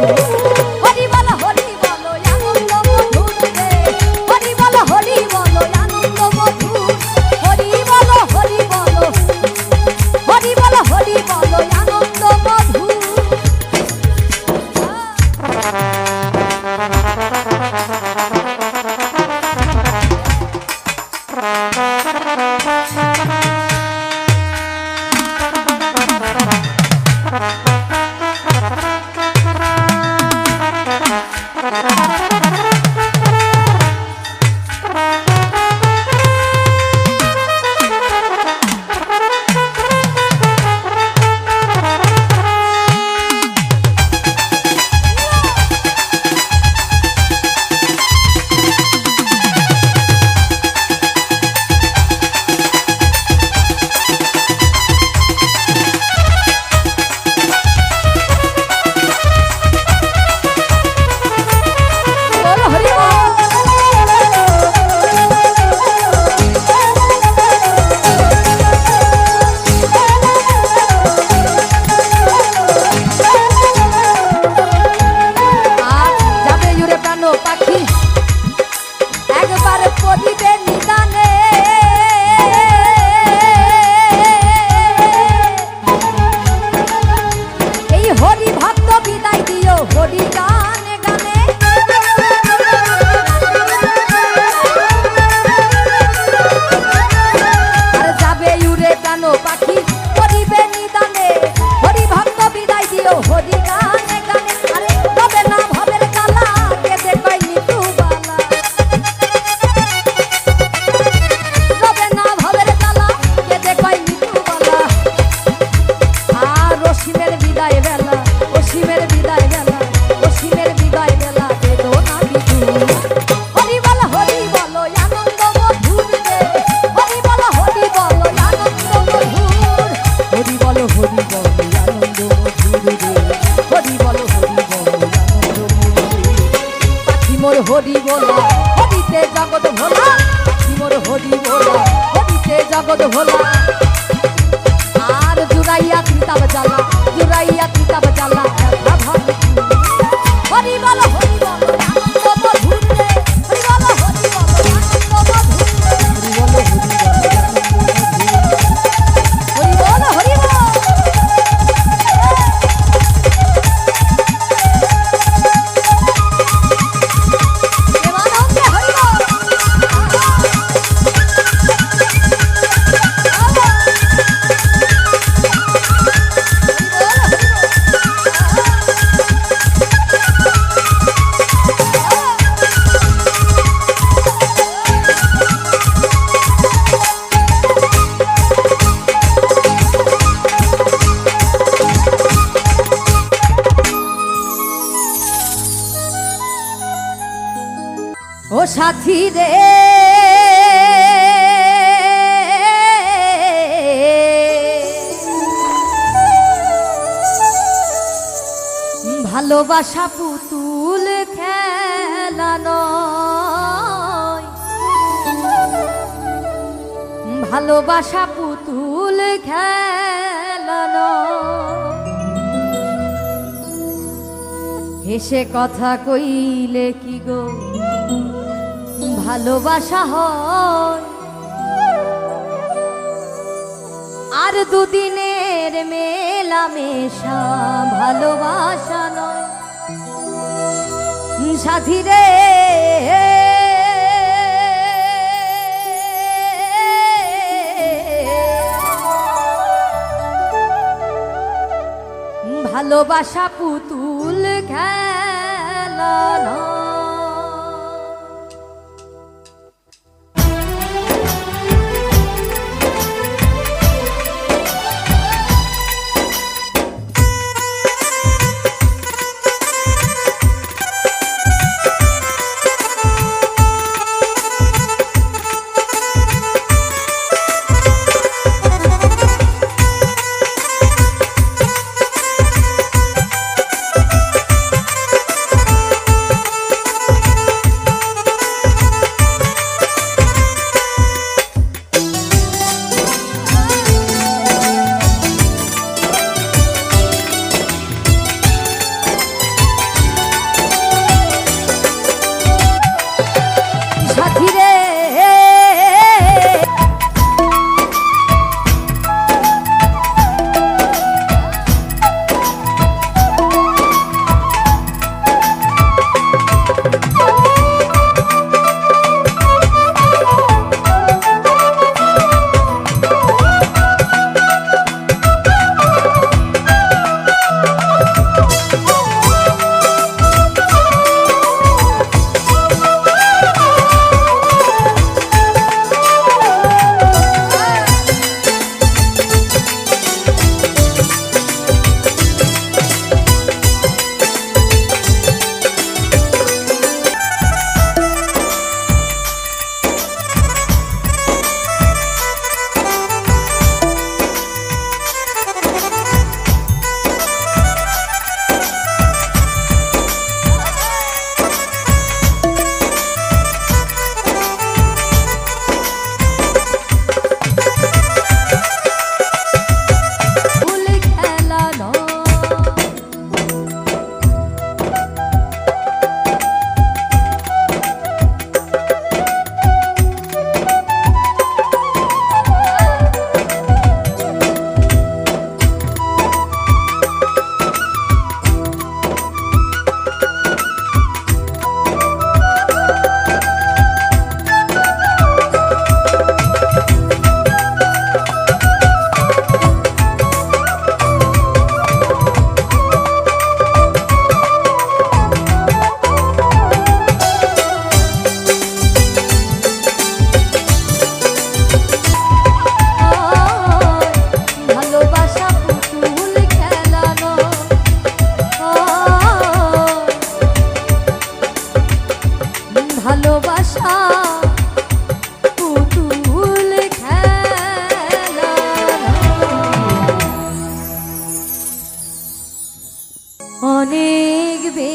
হরি বল আনন্দ মধুর রে হরি বল আনন্দ মধুর হরি বল আনন্দ মধুর হরি বলা হরিতে জগৎ ভোলা মোর হরি বলা হরিতে জগৎ ভোলা আর জুড়াইয়া কিতাব জ্বালা হরি বলো আনন্দ মধুর রে হরি বলো আনন্দ মধুর হরি বলো হরি বলো ও সাথী রে ভালোবাসা পুতুল খেলা নয়, ভালোবাসা পুতুল খেলা নয়। হেসে কথা কইলে কি গো ভালোবাসা হয়? আর দুদিনের মেলামেশা ভালোবাসা নয়। সাথী রে ভালোবাসা পুতুল খেলা নয়।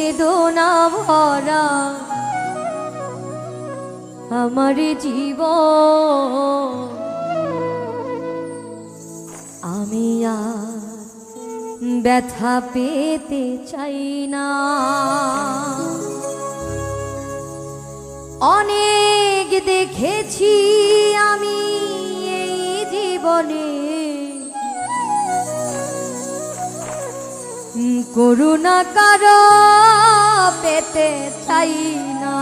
বেদনা ভরা আমার জীবন, আমি আর ব্যথা পেতে চাই না। অনেক দেখেছি আমি এই জীবনে, করুণা কারো পেতে চাই না।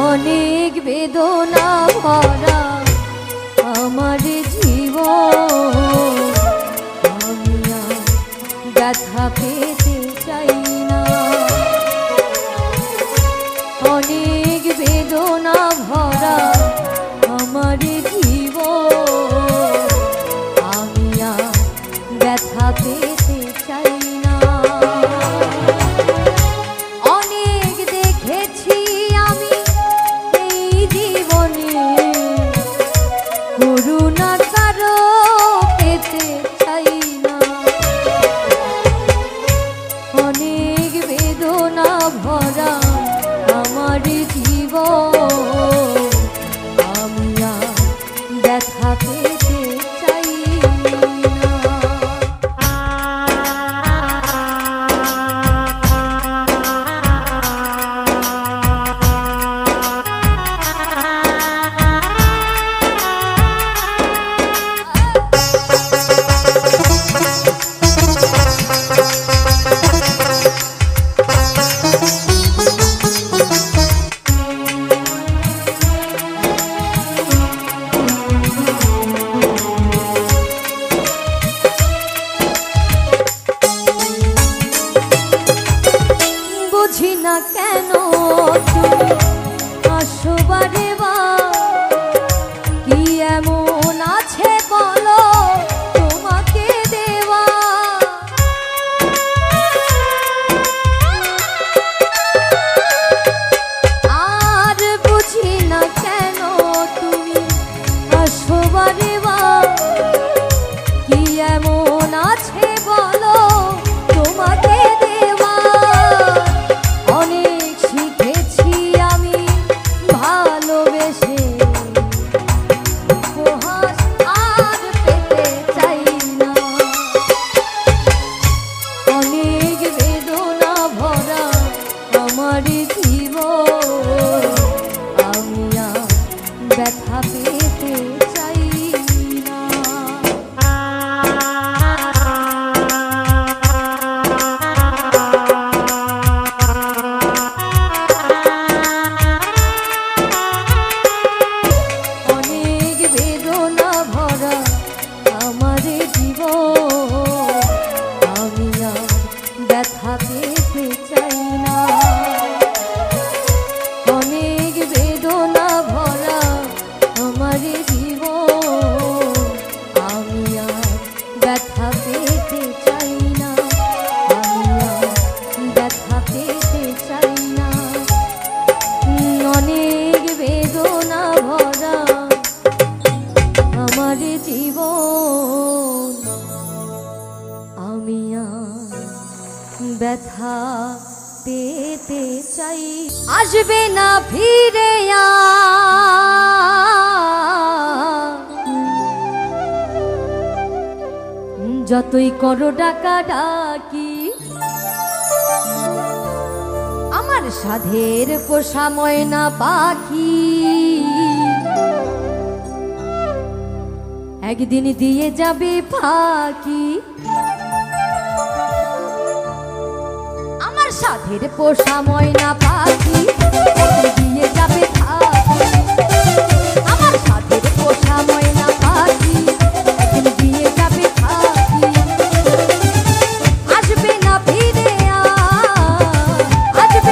অনেক বেদনা ভরা আমার জীবন, আমি আর ব্যথা পেতে চাই না। অনেক বেদনা ভরা আমার জীবন, আমি আর ব্যথা পেতে চাই না। অনেক দেখেছি আমি করুণা কারো পেতে চাই না। অনেক বেদনা ভরা আমার জীবন, আমি আর ব্যথা পেতে চাই না। বুঝি না কেন তুমি আসো বারে বার, কি এমন আছে বলো তোমাকে দেওয়া। আর বুঝি না কেন তুমি আসো বারে বার, কি এমন আছে বলো তোমাকে দেওয়া। অনেক শিখেছি আমি ভালোবেসে, উপহাস আর পেতে চাই না। অনেক বেদনা ভরা আমার জীবন, আমি আর ব্যথা পেতে চাই না। অনেক বেদনা ভরা আমার জীবন, আমি আর ব্যথা পেতে চাই না। অনেক বেদনা ভরা আমার জীবন, আমি আর ব্যথা পেতে চাই না। আমি আর ব্যথা পেতে চাই না। অনেক বেদনা ভরা আমার জীবন, আমি আর ব্যথা পেতে চাই। আসবে না ফিরে যতই করো ডাকা ডাকি, আমার সাধের পোষা ময়না পাখি একদিন দিয়ে যাবে ফাঁকি। আমার সাধের পোষা ময়না পাখি একদিন দিয়ে যাবে ফাঁকি। আমার সাধের পোষা ময়না পাখি একদিন দিয়ে যাবে ফাঁকি। আসবে না ফিরে আসবে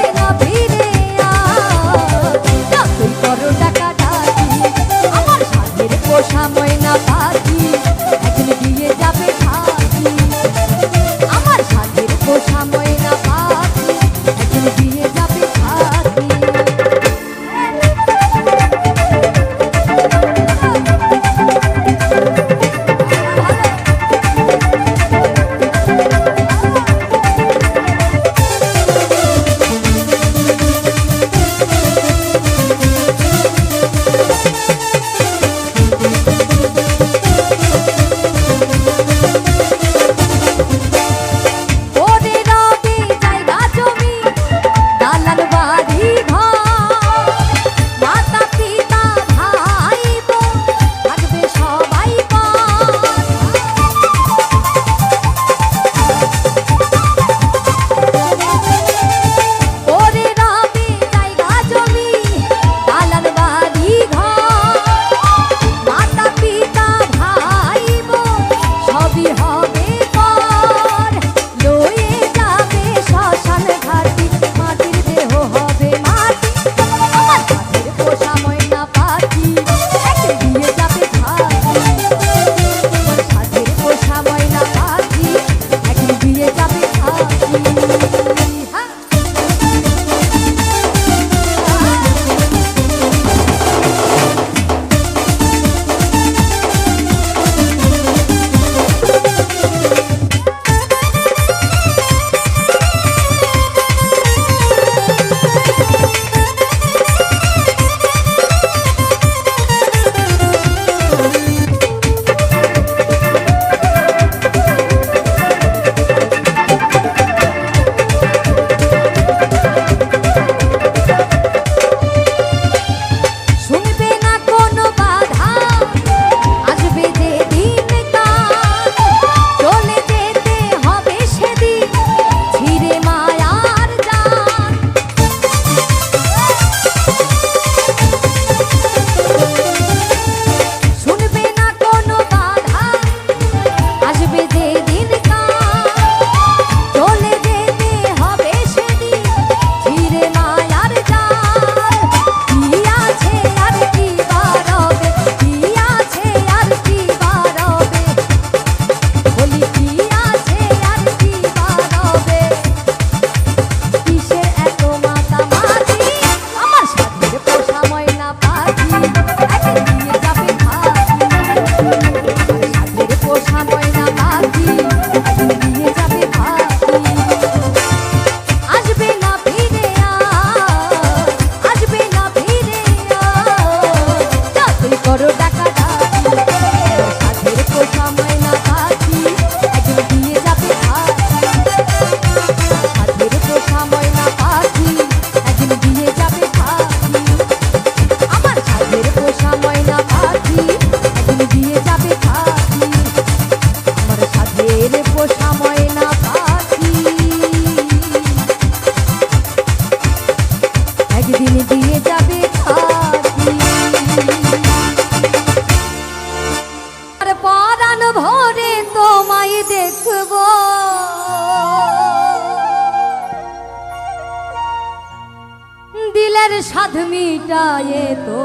দিলের স্বাদ মিটায়ে তো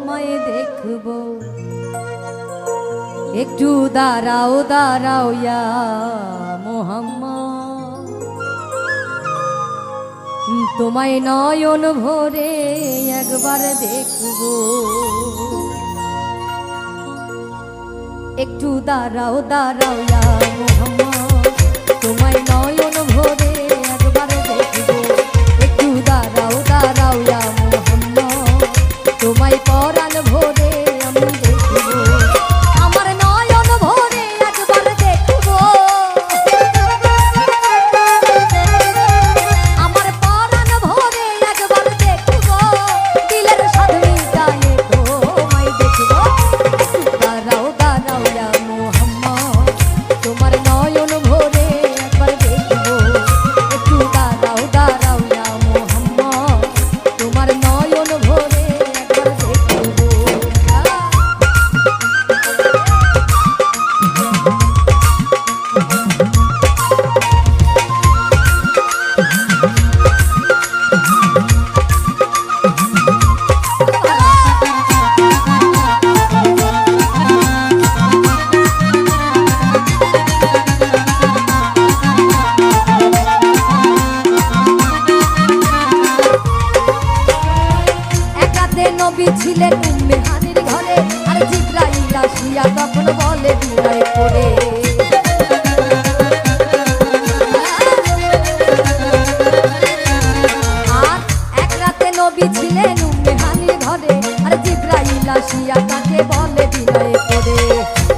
মায়ে দেখবো একটু দাঁড়াও দাঁড়াও ইয়া মোহাম্মদ তোমায় নয়ন ভরে একবার দেখবো একটু দাঁড়াও দাঁড়াও ইয়া মোহাম্মদ তোমায় নয়ন ভরে একবার দেখবো একটু দাঁড়াও দাঁড়াও ইয়া মোহাম্মদ তোমায় পরাণ ভরে আমি দেখবো আমার নয়ন ভরে একবার দেখবো আমার পরাণ ভরে একবার দেখবো দিলের স্বাদ মিটায়ে তোমায় দেখবো দাঁড়াও দাঁড়াও ইয়া মোহাম্মদ তোমার নয়ন ভরে একবার দেখবো একটু দাঁড়াও দাঁড়াও ইয়া মোহাম্মদ তোমার নয়ন ভরে একবার দেখবো নবী ছিলেন উম্মে হানির ঘরে আর জিবরাইল আসিয়া তখন বলে বিনয় করে আর এক রাতে নবী ছিলেন উম্মে হানির ঘরে আর জিবরাইল আসিয়া তাকে বলে বিনয় করে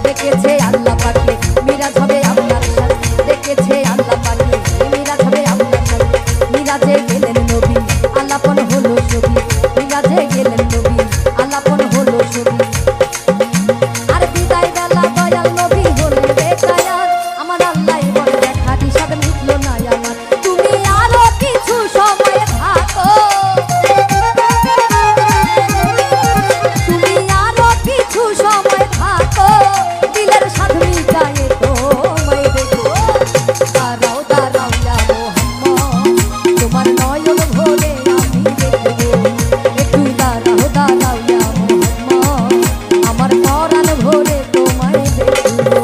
দেখেছে আল্লাহ পাকে মিরাজ হবে আপনার সাথে দেখেছে আল্লাহ পাকে মিরাজ হবে আপনার সাথে মিরাজে গেলেন নবী আল্লাপন হলো ছবি মিরাজে গেলেন নবী আলাপন হলো ছবি আর বিদায় বেলা দয়াল নবী হলেন বেকায়ার আমার আল্লাহ বলে দেখা দিশাদ মিটলো না আমার তুমি আরো কিছু সময় থাকো তুমি আরো কিছু সময় থাকো দিলের স্বাদ মিটায়ে তোমায় দেখো দাঁড়াও দাঁড়াও ইয়া মোহাম্মদ তোমার নয়ন ভরে আমি দেখবো একটু দাঁড়াও দাঁড়াও ইয়া মোহাম্মদ আমার পরাণ ভরে তোমায় দেখবো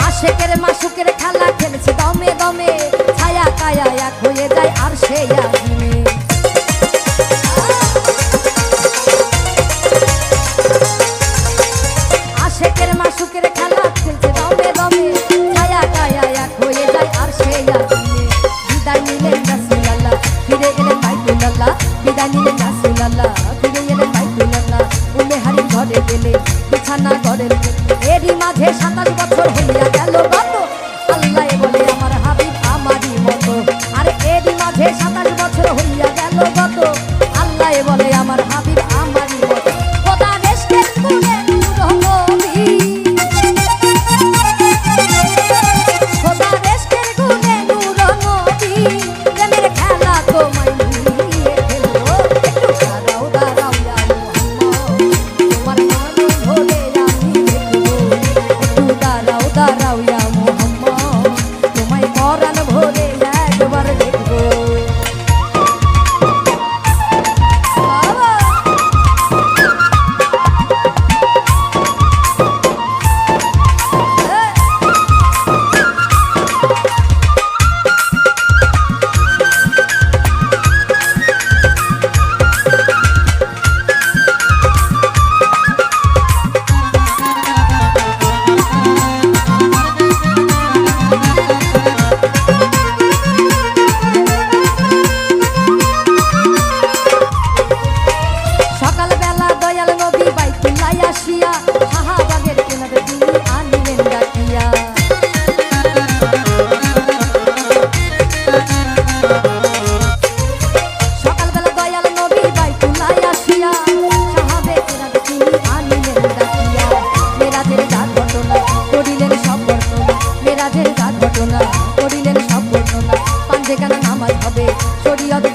আশেকের মাসুকের খেলা খেলছে দমে দমে ছায়া কায়া এক হয়ে যায় আর সে আজিমে আশেকের মাসুকের খেলা খেলছে দমে দমে ছায়া কায়া এক হয়ে যায় আর সে আজিমে বিদায় নিলেন রাসূলুল্লাহ ফিরে গেলেন বাইতুল্লাহ বিদায় নিলেন রাসূলুল্লাহ ফিরে গেলেন বাইতুল্লাহ উম্মে হানির ঘরে গেলে বিছানা ঘরের এরই মাঝে 27 বছর হইয়া গেল গত আল্লাহ বলে আমার হাবিব আমারই মতো আর এরই মাঝে 27 বছর হইয়া গেল গত আল্লাহ বলে আমার হাবিব আমারই মতো খোদা রেশকের গুণে নূর নবী খোদা রেশকের গুণে নূর নবী প্রেমের খেলা তোমায় নিয়ে খেলবো একটু দাঁড়াও দাঁড়াও ইয়া মোহাম্মদ তোমার নয়ন ভরে আমি দেখবো একটু দাঁড়াও দাঁড়াও করিলেন সম্পূর্ণ না পাঞ্জে কেন নামাজ হবে শরীয়ত